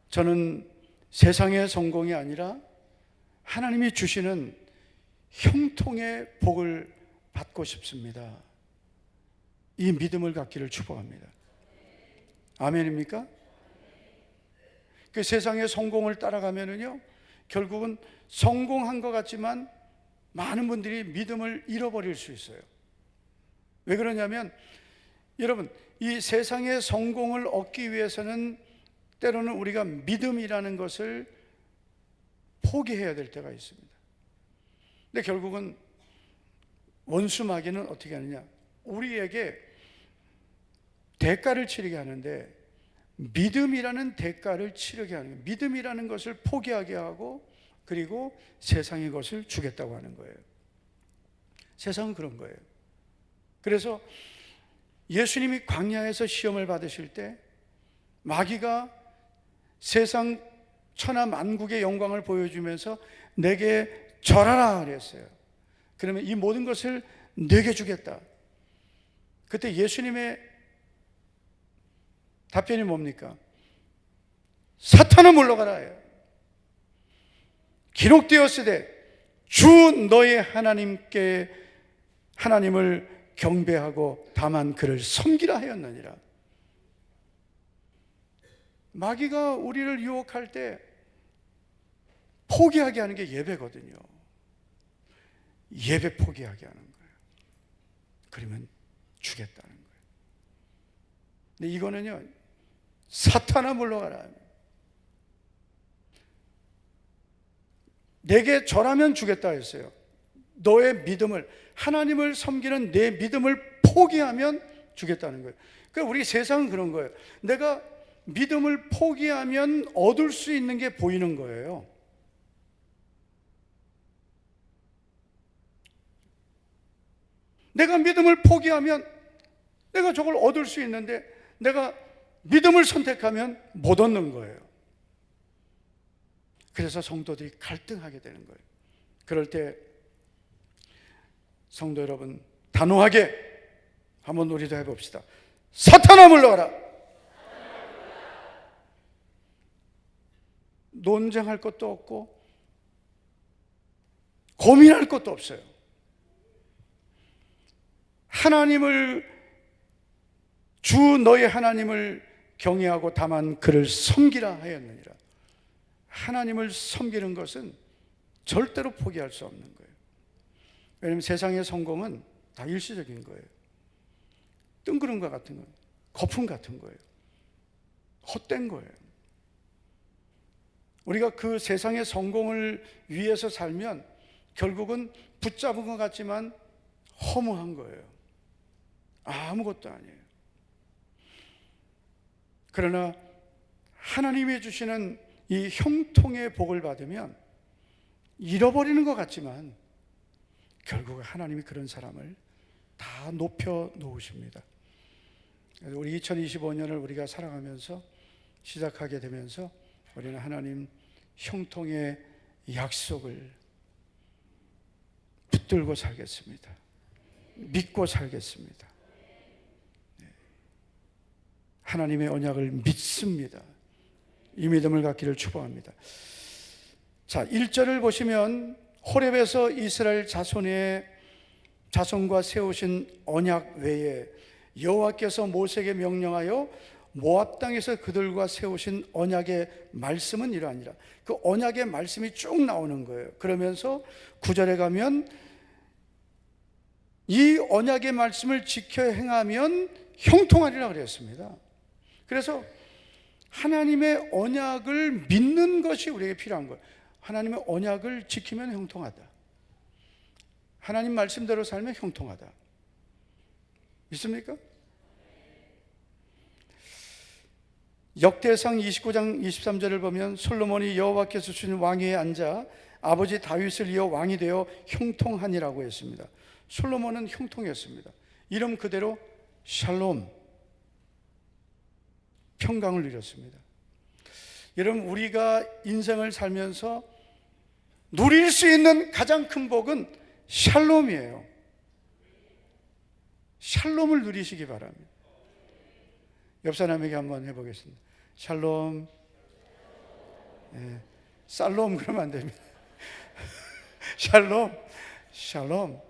저는 세상의 성공이 아니라 하나님이 주시는 형통의 복을 받고 싶습니다. 이 믿음을 갖기를 축복합니다. 아멘입니까? 그 세상의 성공을 따라가면은요, 결국은 성공한 것 같지만 많은 분들이 믿음을 잃어버릴 수 있어요. 왜 그러냐면, 여러분, 이 세상의 성공을 얻기 위해서는 때로는 우리가 믿음이라는 것을 포기해야 될 때가 있습니다. 근데 결국은 원수 마귀는 어떻게 하느냐? 우리에게 대가를 치르게 하는데, 믿음이라는 대가를 치르게 하는 거예요. 믿음이라는 것을 포기하게 하고, 그리고 세상의 것을 주겠다고 하는 거예요. 세상은 그런 거예요. 그래서 예수님이 광야에서 시험을 받으실 때 마귀가 세상 천하 만국의 영광을 보여주면서 내게 절하라 그랬어요. 그러면 이 모든 것을 내게 주겠다. 그때 예수님의 답변이 뭡니까? 사탄아 물러가라. 기록되었으되 주 너의 하나님을 경배하고 다만 그를 섬기라 하였느니라. 마귀가 우리를 유혹할 때 포기하게 하는 게 예배거든요. 예배 포기하게 하는 거예요. 그러면 주겠다는 거예요. 근데 이거는요, 사탄아 물러가라. 내게 절하면 주겠다 했어요. 너의 믿음을, 하나님을 섬기는 내 믿음을 포기하면 주겠다는 거예요. 그러니까 우리 세상은 그런 거예요. 내가 믿음을 포기하면 얻을 수 있는 게 보이는 거예요. 내가 믿음을 포기하면 내가 저걸 얻을 수 있는데 내가 믿음을 선택하면 못 얻는 거예요. 그래서 성도들이 갈등하게 되는 거예요. 그럴 때 성도 여러분, 단호하게 한번 우리도 해봅시다. 사탄아 물러가라. 논쟁할 것도 없고 고민할 것도 없어요. 하나님을, 주 너의 하나님을 경외하고 다만 그를 섬기라 하였느니라. 하나님을 섬기는 것은 절대로 포기할 수 없는 거예요. 왜냐하면 세상의 성공은 다 일시적인 거예요. 뜬구름과 같은 거예요. 거품 같은 거예요. 헛된 거예요. 우리가 그 세상의 성공을 위해서 살면 결국은 붙잡은 것 같지만 허무한 거예요. 아무것도 아니에요. 그러나 하나님이 주시는 이 형통의 복을 받으면 잃어버리는 것 같지만 결국 하나님이 그런 사람을 다 높여 놓으십니다. 우리 2025년을 우리가 살아가면서 시작하게 되면서 우리는 하나님 형통의 약속을 붙들고 살겠습니다. 믿고 살겠습니다. 하나님의 언약을 믿습니다. 이 믿음을 갖기를 축복합니다. 자, 1절을 보시면 호렙에서 이스라엘 자손과 세우신 언약 외에 여호와께서 모세에게 명령하여 모압 땅에서 그들과 세우신 언약의 말씀은 이러하니라. 그 언약의 말씀이 쭉 나오는 거예요. 그러면서 9절에 가면 이 언약의 말씀을 지켜 행하면 형통하리라 그랬습니다. 그래서 하나님의 언약을 믿는 것이 우리에게 필요한 거예요. 하나님의 언약을 지키면 형통하다. 하나님 말씀대로 살면 형통하다. 믿습니까? 역대상 29장 23절을 보면 솔로몬이 여호와께서 주신 왕위에 앉아 아버지 다윗을 이어 왕이 되어 형통하니라고 했습니다. 솔로몬은 형통했습니다. 이름 그대로 샬롬, 평강을 누렸습니다. 여러분, 우리가 인생을 살면서 누릴 수 있는 가장 큰 복은 샬롬이에요. 샬롬을 누리시기 바랍니다. 옆 사람에게 한번 해보겠습니다. 샬롬. 네. 살롬 그러면 안 됩니다. 샬롬, 샬롬.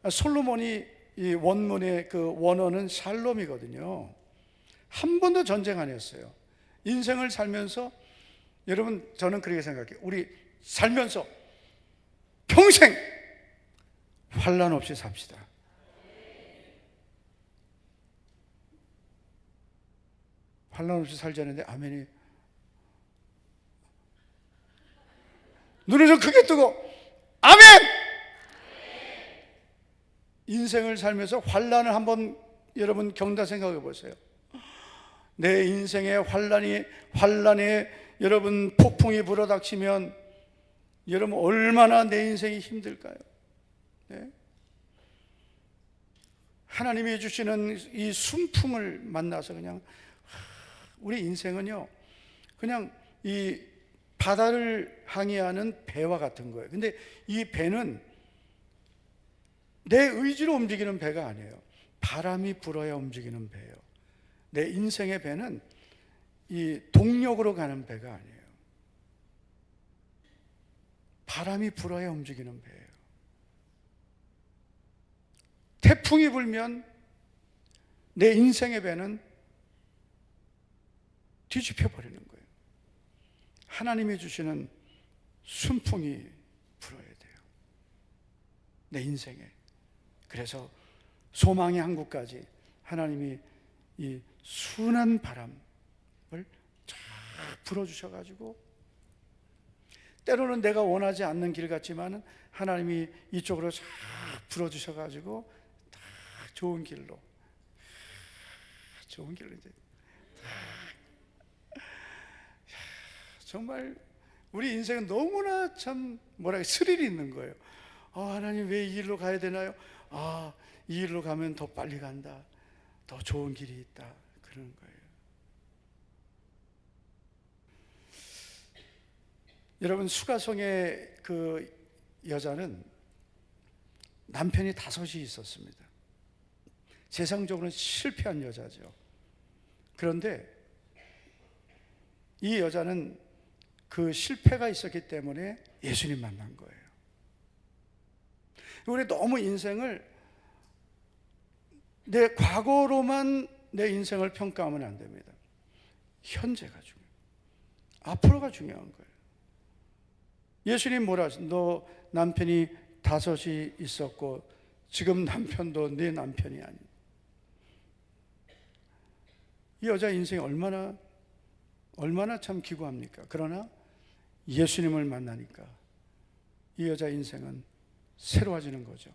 솔로몬이 이 원문의 그 원어는 샬롬이거든요. 한 번도 전쟁 안 했어요. 인생을 살면서, 여러분, 저는 그렇게 생각해요. 우리 살면서 평생 환난 없이 삽시다. 환난 없이 살자는데 아멘이 눈을 좀 크게 뜨고 아멘! 인생을 살면서 환난을 한번 여러분 경다 생각해 보세요. 내 인생에 환난에 여러분 폭풍이 불어닥치면 여러분 얼마나 내 인생이 힘들까요? 네? 하나님이 주시는 이 순풍을 만나서 그냥 우리 인생은요 그냥 이 바다를 항해하는 배와 같은 거예요. 근데 이 배는 내 의지로 움직이는 배가 아니에요. 바람이 불어야 움직이는 배예요. 내 인생의 배는 이 동력으로 가는 배가 아니에요. 바람이 불어야 움직이는 배예요. 태풍이 불면 내 인생의 배는 뒤집혀 버리는 거예요. 하나님이 주시는 순풍이 불어야 돼요, 내 인생에. 그래서 소망의 항구까지 하나님이 이 순한 바람을 쫙 불어주셔가지고, 때로는 내가 원하지 않는 길 같지만 하나님이 이쪽으로 쫙 불어주셔가지고 딱 좋은 길로 이제 정말 우리 인생은 너무나 참 스릴이 있는 거예요. 하나님 왜 이 길로 가야 되나요? 이 길로 가면 더 빨리 간다, 더 좋은 길이 있다, 그러는 거예요. 여러분, 수가성의 그 여자는 남편이 5이 있었습니다. 세상적으로는 실패한 여자죠. 그런데 이 여자는 그 실패가 있었기 때문에 예수님 만난 거예요. 우리 너무 인생을 내 과거로만 내 인생을 평가하면 안 됩니다. 현재가 중요해요. 앞으로가 중요한 거예요. 예수님 뭐라 하셨어요? 너 남편이 5이 있었고 지금 남편도 네 남편이 아닌. 이 여자 인생이 얼마나 참 기구합니까? 그러나 예수님을 만나니까 이 여자 인생은 새로워지는 거죠.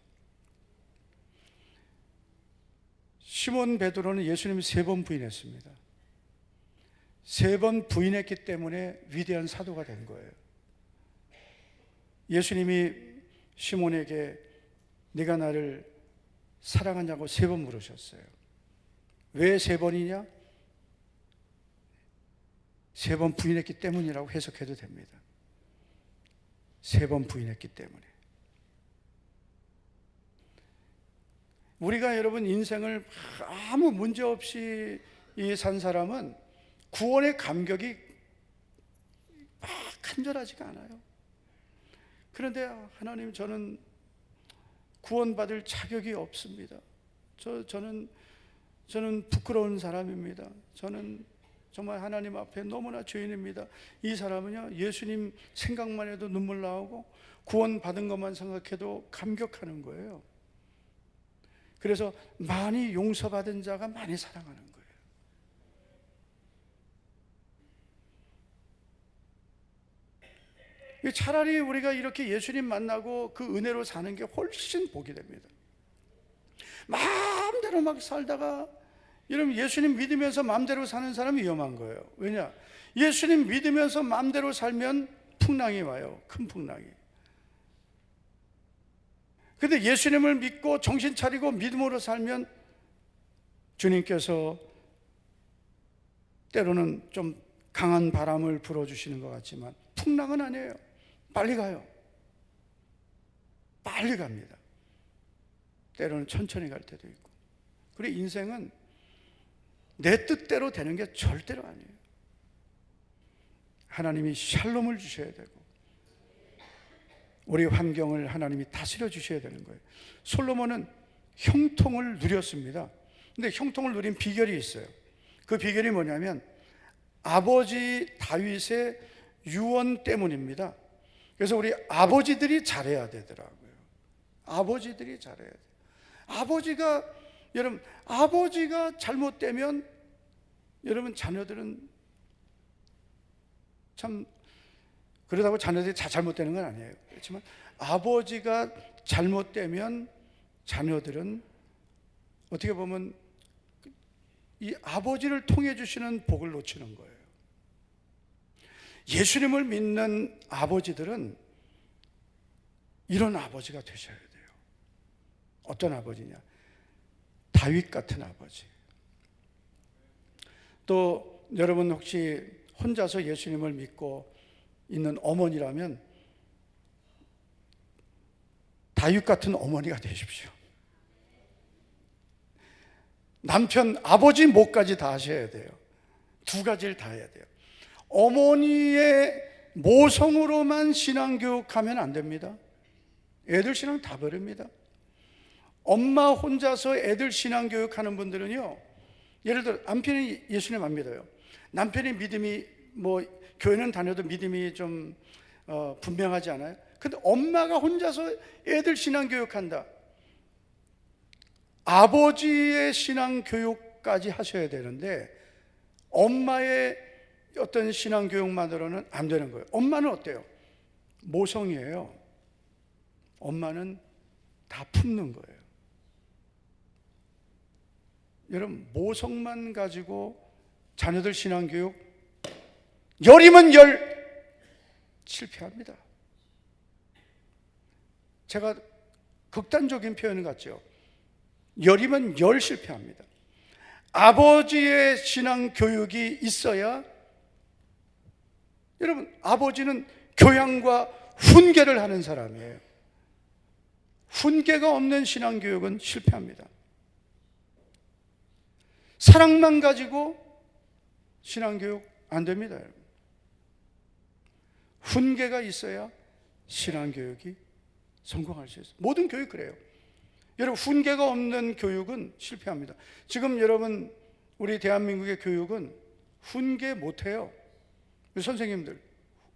시몬 베드로는 예수님이 3번 부인했습니다. 3번 부인했기 때문에 위대한 사도가 된 거예요. 예수님이 시몬에게 네가 나를 사랑하냐고 3번 물으셨어요. 왜 3번이냐? 3번 부인했기 때문이라고 해석해도 됩니다. 3번 부인했기 때문에. 우리가 여러분 인생을 아무 문제 없이 산 사람은 구원의 감격이 막 간절하지가 않아요. 그런데 하나님, 저는 구원받을 자격이 없습니다. 저는 부끄러운 사람입니다. 저는 정말 하나님 앞에 너무나 죄인입니다. 이 사람은요, 예수님 생각만 해도 눈물 나오고 구원받은 것만 생각해도 감격하는 거예요. 그래서 많이 용서받은 자가 많이 사랑하는 거예요. 차라리 우리가 이렇게 예수님 만나고 그 은혜로 사는 게 훨씬 복이 됩니다. 마음대로 막 살다가, 여러분, 예수님 믿으면서 마음대로 사는 사람이 위험한 거예요. 왜냐? 예수님 믿으면서 마음대로 살면 풍랑이 와요. 큰 풍랑이. 근데 예수님을 믿고 정신 차리고 믿음으로 살면 주님께서 때로는 좀 강한 바람을 불어주시는 것 같지만 풍랑은 아니에요. 빨리 가요. 빨리 갑니다. 때로는 천천히 갈 때도 있고. 그리고 인생은 내 뜻대로 되는 게 절대로 아니에요. 하나님이 샬롬을 주셔야 되고 우리 환경을 하나님이 다스려 주셔야 되는 거예요. 솔로몬은 형통을 누렸습니다. 근데 형통을 누린 비결이 있어요. 그 비결이 뭐냐면 아버지 다윗의 유언 때문입니다. 그래서 우리 아버지들이 잘해야 되더라고요. 아버지들이 잘해야 돼요. 여러분, 아버지가 잘못되면 여러분 자녀들은 참, 그러다고 자녀들이 다 잘못되는 건 아니에요. 그렇지만 아버지가 잘못되면 자녀들은 어떻게 보면 이 아버지를 통해 주시는 복을 놓치는 거예요. 예수님을 믿는 아버지들은 이런 아버지가 되셔야 돼요. 어떤 아버지냐? 다윗 같은 아버지. 또 여러분 혹시 혼자서 예수님을 믿고 있는 어머니라면 다윗 같은 어머니가 되십시오. 남편, 아버지 몫까지 다 하셔야 돼요. 2가지를 다 해야 돼요. 어머니의 모성으로만 신앙교육하면 안 됩니다. 애들 신앙 다 버립니다. 엄마 혼자서 애들 신앙교육하는 분들은요, 예를 들어 남편이 예수님 안 믿어요. 남편의 믿음이 교회는 다녀도 믿음이 좀 분명하지 않아요? 근데 엄마가 혼자서 애들 신앙 교육한다. 아버지의 신앙 교육까지 하셔야 되는데 엄마의 어떤 신앙 교육만으로는 안 되는 거예요. 엄마는 어때요? 모성이에요. 엄마는 다 품는 거예요. 여러분, 모성만 가지고 자녀들 신앙 교육 열이면 열 실패합니다. 제가 극단적인 표현을 갖죠. 열이면 열 실패합니다. 아버지의 신앙 교육이 있어야, 여러분, 아버지는 교양과 훈계를 하는 사람이에요. 훈계가 없는 신앙 교육은 실패합니다. 사랑만 가지고 신앙 교육 안 됩니다, 여러분. 훈계가 있어야 신앙 교육이 성공할 수 있어요. 모든 교육 그래요. 여러분, 훈계가 없는 교육은 실패합니다. 지금 여러분, 우리 대한민국의 교육은 훈계 못해요. 선생님들,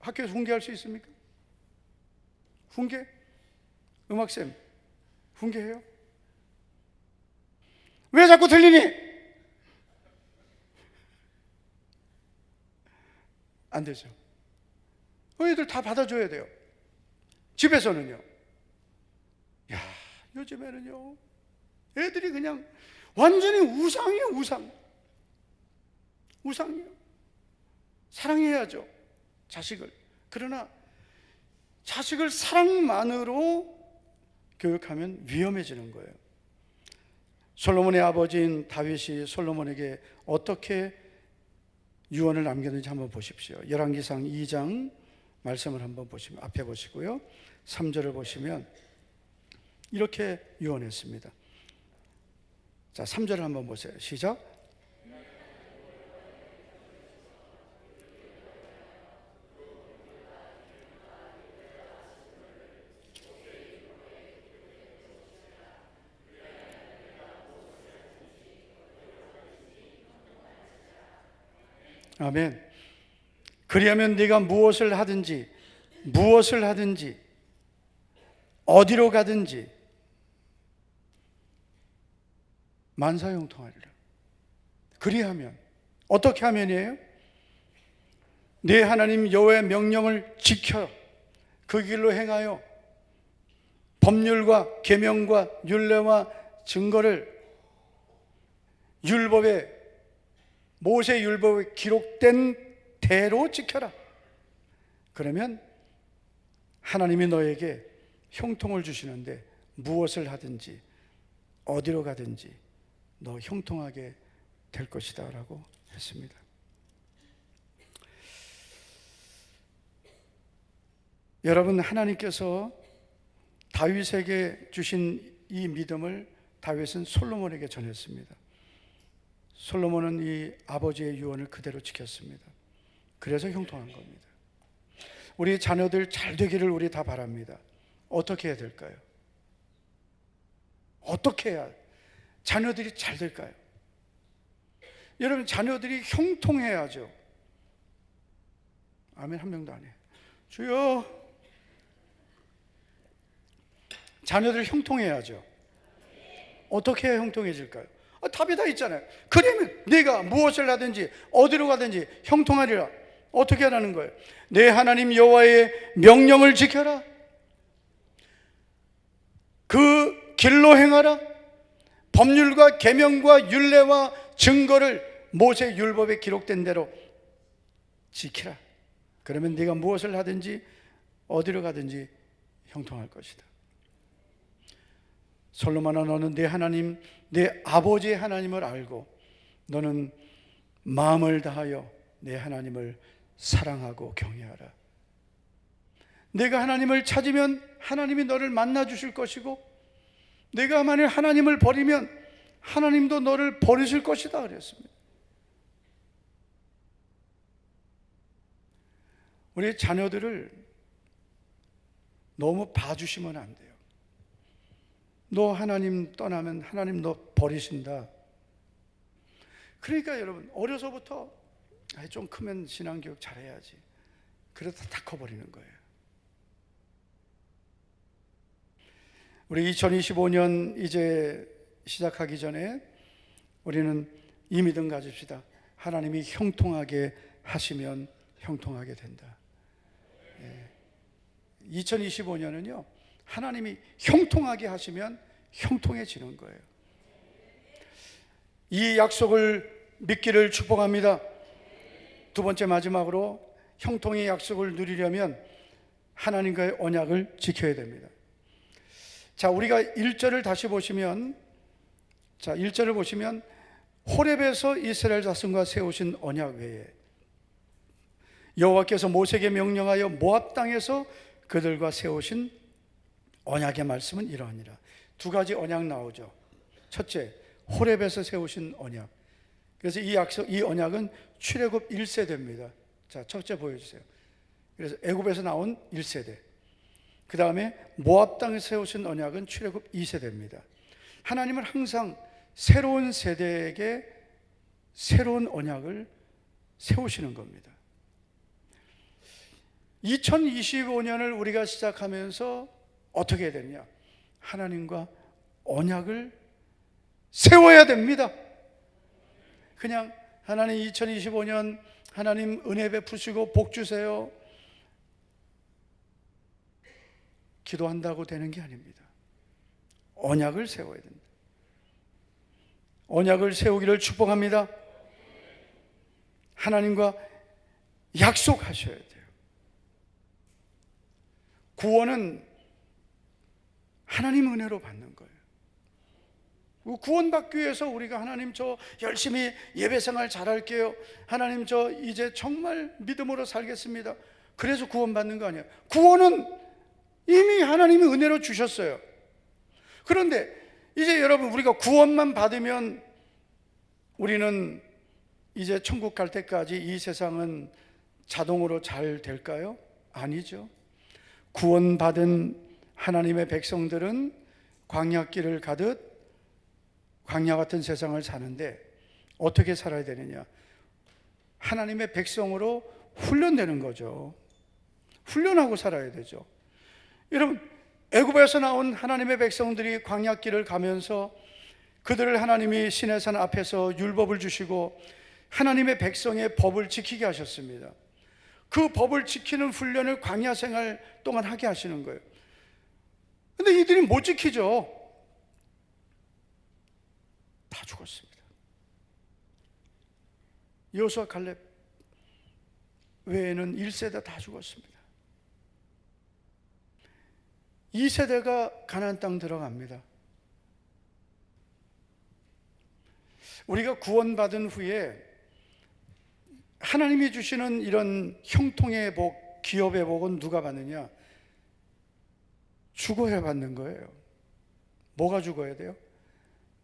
학교에서 훈계할 수 있습니까? 훈계? 음악쌤, 훈계해요? 왜 자꾸 들리니? 안 되죠. 애들 다 받아줘야 돼요. 집에서는요. 야, 요즘에는요, 애들이 그냥 완전히 우상이에요, 우상. 우상이에요. 사랑해야죠, 자식을. 그러나 자식을 사랑만으로 교육하면 위험해지는 거예요. 솔로몬의 아버지인 다윗이 솔로몬에게 어떻게 유언을 남겼는지 한번 보십시오. 열왕기상 2장 말씀을 한번 보시면, 앞에 보시고요, 3절을 보시면 이렇게 유언했습니다. 자, 3절을 한번 보세요. 시작. 아멘. 그리하면 네가 무엇을 하든지 어디로 가든지 만사형통하리라. 그리하면, 어떻게 하면이에요? 네 하나님 여호와의 명령을 지켜 그 길로 행하여 법률과 계명과 율례와 증거를 율법에, 모세 율법에 기록된 대로 지켜라. 그러면 하나님이 너에게 형통을 주시는데 무엇을 하든지 어디로 가든지 너 형통하게 될 것이다 라고 했습니다. 여러분, 하나님께서 다윗에게 주신 이 믿음을 다윗은 솔로몬에게 전했습니다. 솔로몬은 이 아버지의 유언을 그대로 지켰습니다. 그래서 형통한 겁니다. 우리 자녀들 잘 되기를 우리 다 바랍니다. 어떻게 해야 될까요? 어떻게 해야 자녀들이 잘 될까요? 여러분, 자녀들이 형통해야죠. 아멘. 한 명도 안 해요. 주여, 자녀들 형통해야죠. 어떻게 해야 형통해질까요? 답이 다 있잖아요. 그러면 네가 무엇을 하든지 어디로 가든지 형통하리라. 어떻게 하라는 거예요? 내 하나님 여호와의 명령을 지켜라. 그 길로 행하라. 법률과 계명과 율례와 증거를 모세 율법에 기록된 대로 지키라. 그러면 네가 무엇을 하든지 어디로 가든지 형통할 것이다. 솔로몬아, 너는 네 하나님, 네 아버지의 하나님을 알고 너는 마음을 다하여 내 하나님을 사랑하고 경외하라. 내가 하나님을 찾으면 하나님이 너를 만나 주실 것이고, 내가 만일 하나님을 버리면 하나님도 너를 버리실 것이다 그랬습니다. 우리 자녀들을 너무 봐주시면 안 돼요. 너 하나님 떠나면 하나님 너 버리신다. 그러니까 여러분, 어려서부터 좀 크면 신앙교육 잘해야지. 그러다 다 커버리는 거예요. 우리 2025년 이제 시작하기 전에 우리는 이 믿음 가집시다. 하나님이 형통하게 하시면 형통하게 된다. 2025년은요, 하나님이 형통하게 하시면 형통해지는 거예요. 이 약속을 믿기를 축복합니다. 두 번째, 마지막으로 형통의 약속을 누리려면 하나님과의 언약을 지켜야 됩니다. 자, 우리가 1절을 다시 보시면, 자, 1절을 보시면 호렙에서 이스라엘 자손과 세우신 언약 외에 여호와께서 모세에게 명령하여 모압 땅에서 그들과 세우신 언약의 말씀은 이러하니라. 두 가지 언약 나오죠. 첫째, 호렙에서 세우신 언약. 그래서 이 약속, 이 언약은 출애굽 1세대입니다. 자, 첫째 보여주세요. 그래서 애굽에서 나온 1세대. 그 다음에 모압 땅에서 세우신 언약은 출애굽 2세대입니다. 하나님은 항상 새로운 세대에게 새로운 언약을 세우시는 겁니다. 2025년을 우리가 시작하면서 어떻게 해야 되느냐? 하나님과 언약을 세워야 됩니다. 그냥 하나님 2025년 하나님 은혜 베푸시고 복 주세요 기도한다고 되는 게 아닙니다. 언약을 세워야 됩니다. 언약을 세우기를 축복합니다. 하나님과 약속하셔야 돼요. 구원은 하나님 은혜로 받는 거예요. 구원받기 위해서 우리가 하나님 저 열심히 예배생활 잘할게요, 하나님 저 이제 정말 믿음으로 살겠습니다, 그래서 구원받는 거 아니에요. 구원은 이미 하나님이 은혜로 주셨어요. 그런데 이제 여러분, 우리가 구원만 받으면 우리는 이제 천국 갈 때까지 이 세상은 자동으로 잘 될까요? 아니죠. 구원받은 하나님의 백성들은 광야길을 가듯 광야 같은 세상을 사는데 어떻게 살아야 되느냐? 하나님의 백성으로 훈련되는 거죠. 훈련하고 살아야 되죠. 여러분, 애굽에서 나온 하나님의 백성들이 광야길을 가면서 그들을 하나님이 시내산 앞에서 율법을 주시고 하나님의 백성의 법을 지키게 하셨습니다. 그 법을 지키는 훈련을 광야 생활 동안 하게 하시는 거예요. 근데 이들이 못 지키죠. 다 죽었습니다. 여호수아, 갈렙 외에는 1세대 다 죽었습니다. 2세대가 가나안 땅 들어갑니다. 우리가 구원받은 후에 하나님이 주시는 이런 형통의 복, 기업의 복은 누가 받느냐? 죽어야 받는 거예요. 뭐가 죽어야 돼요?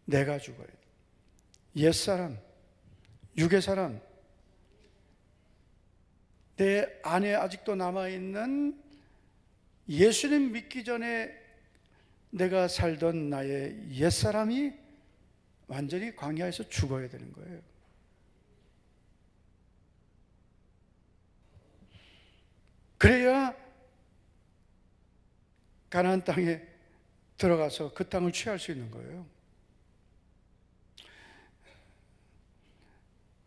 내가 죽어야 돼요. 옛사람, 육의 사람, 내 안에 아직도 남아있는 예수님 믿기 전에 내가 살던 나의 옛사람이 완전히 광야에서 죽어야 되는 거예요. 그래야 가나안 땅에 들어가서 그 땅을 취할 수 있는 거예요.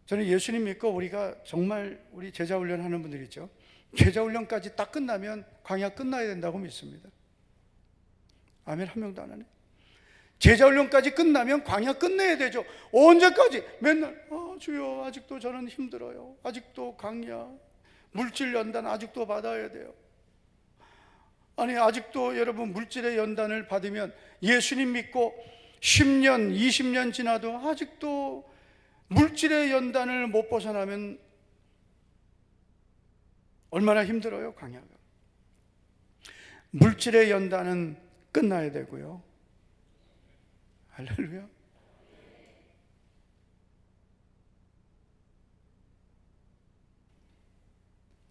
저는 예수님 믿고 우리가 정말 우리 제자훈련 하는 분들 있죠. 제자훈련까지 딱 끝나면 광야 끝나야 된다고 믿습니다. 아멘. 한 명도 안 하네. 제자훈련까지 끝나면 광야 끝내야 되죠. 언제까지? 맨날 주여 아직도 저는 힘들어요, 아직도 광야, 물질 연단 아직도 받아야 돼요. 아니, 아직도 여러분 물질의 연단을 받으면 예수님 믿고 10년, 20년 지나도 아직도 물질의 연단을 못 벗어나면 얼마나 힘들어요, 광야가. 물질의 연단은 끝나야 되고요. 할렐루야.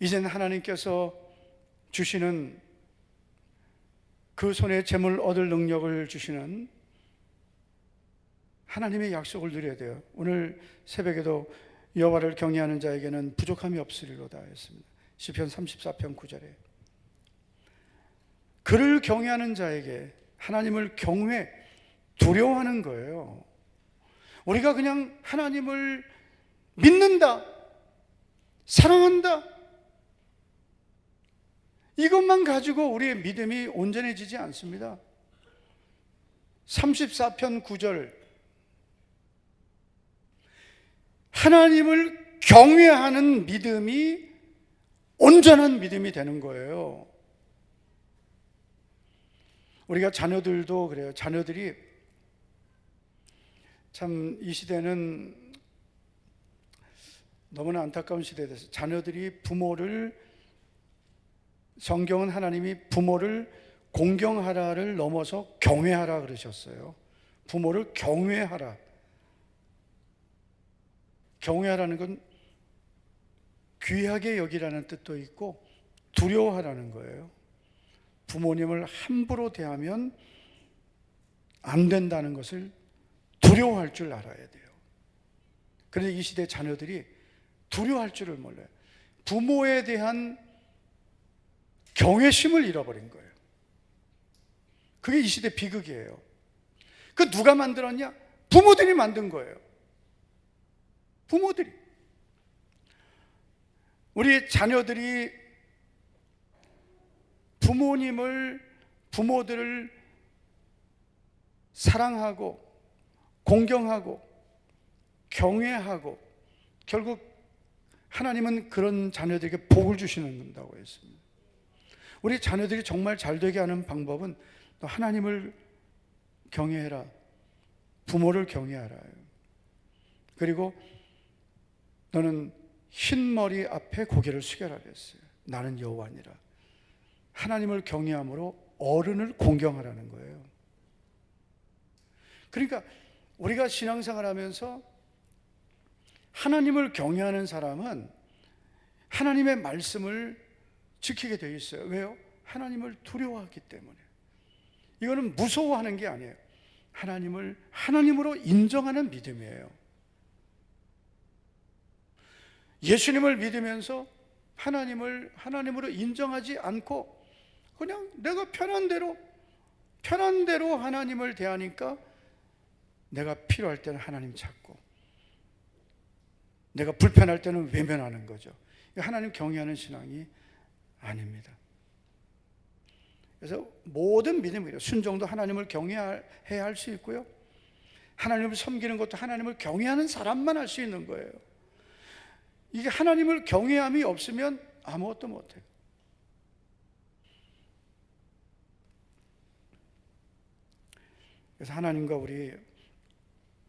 이제는 하나님께서 주시는 그 손에 재물 얻을 능력을 주시는 하나님의 약속을 누려야 돼요. 오늘 새벽에도 여호와를 경외하는 자에게는 부족함이 없으리로다 했습니다. 시편 34편 9절에 그를 경외하는 자에게 하나님을 경외, 두려워하는 거예요. 우리가 그냥 하나님을 믿는다, 사랑한다, 이것만 가지고 우리의 믿음이 온전해지지 않습니다. 34편 9절 하나님을 경외하는 믿음이 온전한 믿음이 되는 거예요. 우리가 자녀들도 그래요. 자녀들이 참 이 시대는 너무나 안타까운 시대에 대해서 자녀들이 부모를, 성경은 하나님이 부모를 공경하라를 넘어서 경외하라 그러셨어요. 부모를 경외하라. 경외하라는 건 귀하게 여기라는 뜻도 있고 두려워하라는 거예요. 부모님을 함부로 대하면 안 된다는 것을 두려워할 줄 알아야 돼요. 그런데 이 시대 자녀들이 두려워할 줄을 몰라요. 부모에 대한 경외심을 잃어버린 거예요. 그게 이 시대 비극이에요. 그 누가 만들었냐? 부모들이 만든 거예요. 부모들이. 우리 자녀들이 부모들을 사랑하고 공경하고 경외하고 결국 하나님은 그런 자녀들에게 복을 주시는다고 했습니다. 우리 자녀들이 정말 잘 되게 하는 방법은 너 하나님을 경외해라, 부모를 경외하라. 그리고 너는 흰 머리 앞에 고개를 숙여라 그랬어요. 나는 여호와니라. 하나님을 경외함으로 어른을 공경하라는 거예요. 그러니까 우리가 신앙생활하면서 하나님을 경외하는 사람은 하나님의 말씀을 지키게 되어 있어요. 왜요? 하나님을 두려워하기 때문에. 이거는 무서워하는 게 아니에요. 하나님을 하나님으로 인정하는 믿음이에요. 예수님을 믿으면서 하나님을 하나님으로 인정하지 않고 그냥 내가 편한 대로 하나님을 대하니까 내가 필요할 때는 하나님 찾고 내가 불편할 때는 외면하는 거죠. 하나님 경외하는 신앙이 아닙니다. 그래서 모든 믿음이요, 순종도 하나님을 경외해야 할 수 있고요, 하나님을 섬기는 것도 하나님을 경외하는 사람만 할 수 있는 거예요. 이게 하나님을 경외함이 없으면 아무것도 못해요. 그래서 하나님과 우리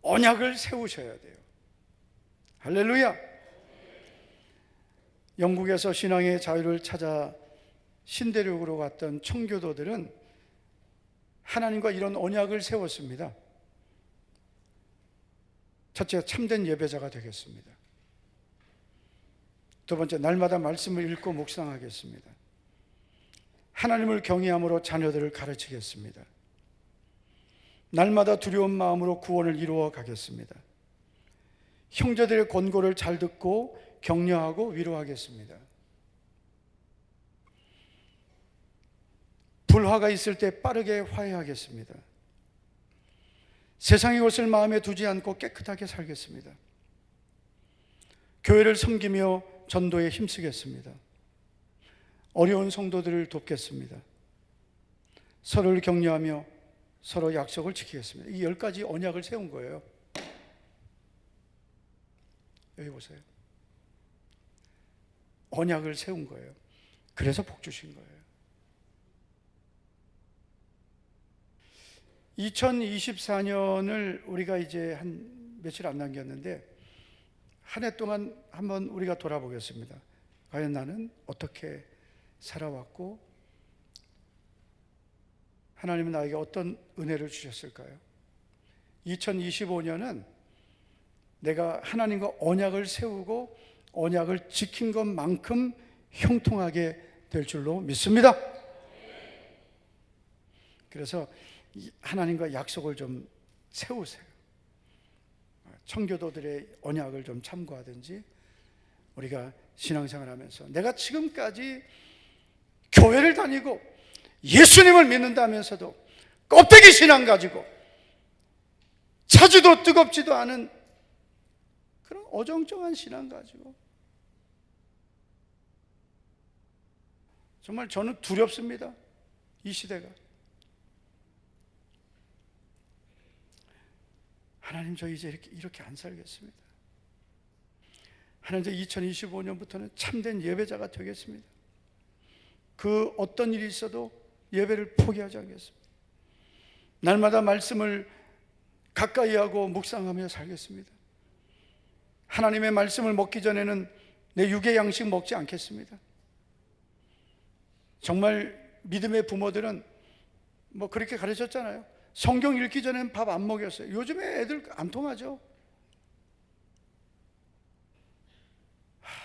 언약을 세우셔야 돼요. 할렐루야. 영국에서 신앙의 자유를 찾아 신대륙으로 갔던 청교도들은 하나님과 이런 언약을 세웠습니다. 첫째, 참된 예배자가 되겠습니다. 두 번째, 날마다 말씀을 읽고 묵상하겠습니다. 하나님을 경외함으로 자녀들을 가르치겠습니다. 날마다 두려운 마음으로 구원을 이루어 가겠습니다. 형제들의 권고를 잘 듣고 격려하고 위로하겠습니다. 불화가 있을 때 빠르게 화해하겠습니다. 세상의 것을 마음에 두지 않고 깨끗하게 살겠습니다. 교회를 섬기며 전도에 힘쓰겠습니다. 어려운 성도들을 돕겠습니다. 서로를 격려하며 서로 약속을 지키겠습니다. 이 10가지 언약을 세운 거예요. 여기 보세요. 언약을 세운 거예요. 그래서 복 주신 거예요. 2024년을 우리가 이제 한 며칠 안 남겼는데 한 해 동안 한번 우리가 돌아보겠습니다. 과연 나는 어떻게 살아왔고 하나님은 나에게 어떤 은혜를 주셨을까요? 2025년은 내가 하나님과 언약을 세우고 언약을 지킨 것만큼 형통하게 될 줄로 믿습니다. 그래서 하나님과 약속을 좀 세우세요. 청교도들의 언약을 좀 참고하든지 우리가 신앙생활 하면서 내가 지금까지 교회를 다니고 예수님을 믿는다면서도 껍데기 신앙 가지고 차지도 뜨겁지도 않은 그런 어정쩡한 신앙 가지고 정말 저는 두렵습니다. 이 시대가. 하나님, 저 이제 이렇게 안 살겠습니다. 하나님, 저 2025년부터는 참된 예배자가 되겠습니다. 그 어떤 일이 있어도 예배를 포기하지 않겠습니다. 날마다 말씀을 가까이 하고 묵상하며 살겠습니다. 하나님의 말씀을 먹기 전에는 내 육의 양식 먹지 않겠습니다. 정말 믿음의 부모들은 뭐 그렇게 가르쳤잖아요. 성경 읽기 전에는 밥 안 먹였어요. 요즘에 애들 안 통하죠.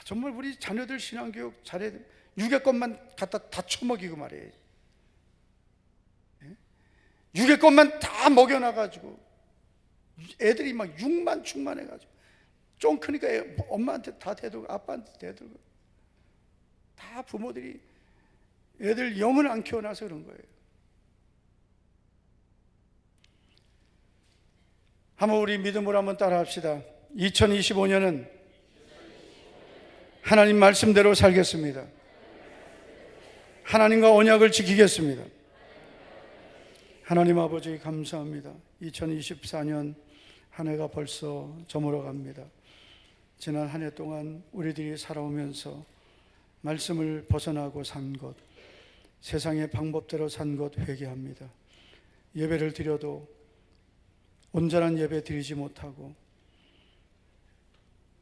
정말 우리 자녀들 신앙교육 잘해야 돼. 육의 것만 갖다 다 처먹이고 말이에요. 육의 것만 다 먹여놔가지고 애들이 막 육만 충만해가지고 좀 크니까 엄마한테 다 대들고 아빠한테 대들고 다 부모들이 애들 영을 안 키워놔서 그런 거예요. 한번 우리 믿음으로 한번 따라 합시다. 2025년은 하나님 말씀대로 살겠습니다. 하나님과 언약을 지키겠습니다. 하나님 아버지 감사합니다. 2024년 한 해가 벌써 저물어 갑니다. 지난 한 해 동안 우리들이 살아오면서 말씀을 벗어나고 산 것, 세상의 방법대로 산 것 회개합니다. 예배를 드려도 온전한 예배 드리지 못하고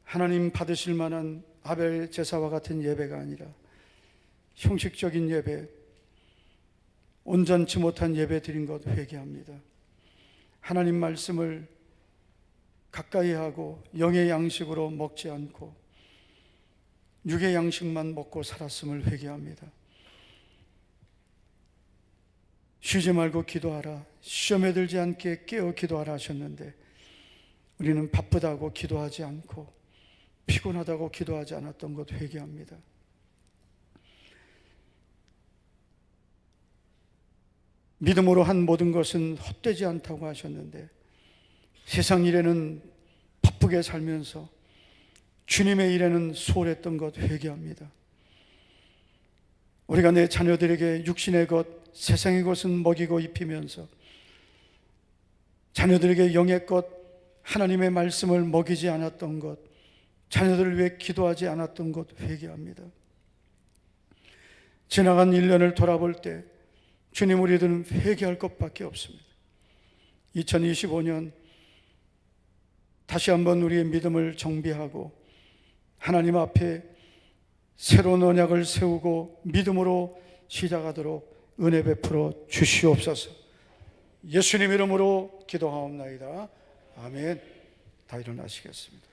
하나님 받으실 만한 아벨 제사와 같은 예배가 아니라 형식적인 예배, 온전치 못한 예배 드린 것 회개합니다. 하나님 말씀을 가까이 하고 영의 양식으로 먹지 않고 육의 양식만 먹고 살았음을 회개합니다. 쉬지 말고 기도하라, 시험에 들지 않게 깨어 기도하라 하셨는데 우리는 바쁘다고 기도하지 않고 피곤하다고 기도하지 않았던 것 회개합니다. 믿음으로 한 모든 것은 헛되지 않다고 하셨는데 세상 일에는 바쁘게 살면서 주님의 일에는 소홀했던 것 회개합니다. 우리가 내 자녀들에게 육신의 것, 세상의 것은 먹이고 입히면서 자녀들에게 영의 것, 하나님의 말씀을 먹이지 않았던 것, 자녀들을 위해 기도하지 않았던 것 회개합니다. 지나간 1년을 돌아볼 때 주님, 우리들은 회개할 것밖에 없습니다. 2025년 다시 한번 우리의 믿음을 정비하고 하나님 앞에 새로운 언약을 세우고 믿음으로 시작하도록 은혜 베풀어 주시옵소서. 예수님 이름으로 기도하옵나이다. 아멘. 다 일어나시겠습니다.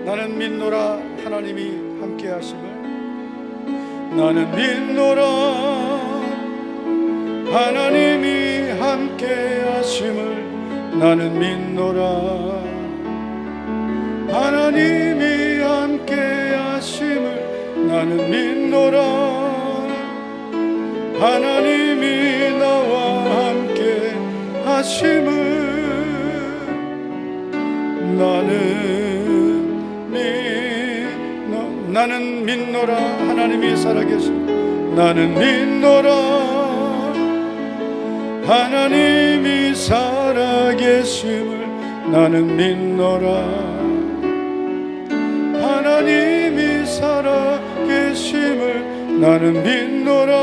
나는 믿노라 하나님이 함께 하심을. 나는 믿노라 하나님이 함께 하심을. 나는 믿노라 하나님이 함께 하심을. 나는 믿노라 하나님이 나와 함께 하심을. 나는 믿노라 하나님이 살아계심. 나는 믿노라 하나님이 살아계심을. 나는 믿노라 하나님이 살아계심을. 나는 믿노라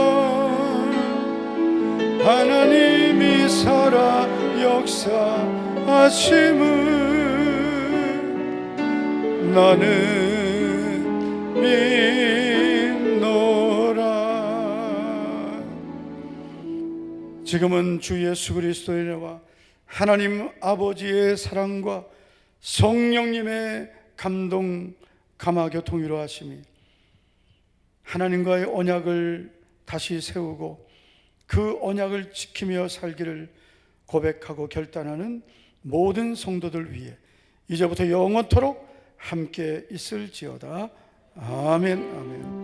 하나님이 살아 역사하심을. 나는 믿노라. 지금은 주 예수 그리스도의 은혜와 하나님 아버지의 사랑과 성령님의 감동 가마교통위로 하심이 하나님과의 언약을 다시 세우고 그 언약을 지키며 살기를 고백하고 결단하는 모든 성도들 위해 이제부터 영원토록 함께 있을지어다. 아멘, 아멘.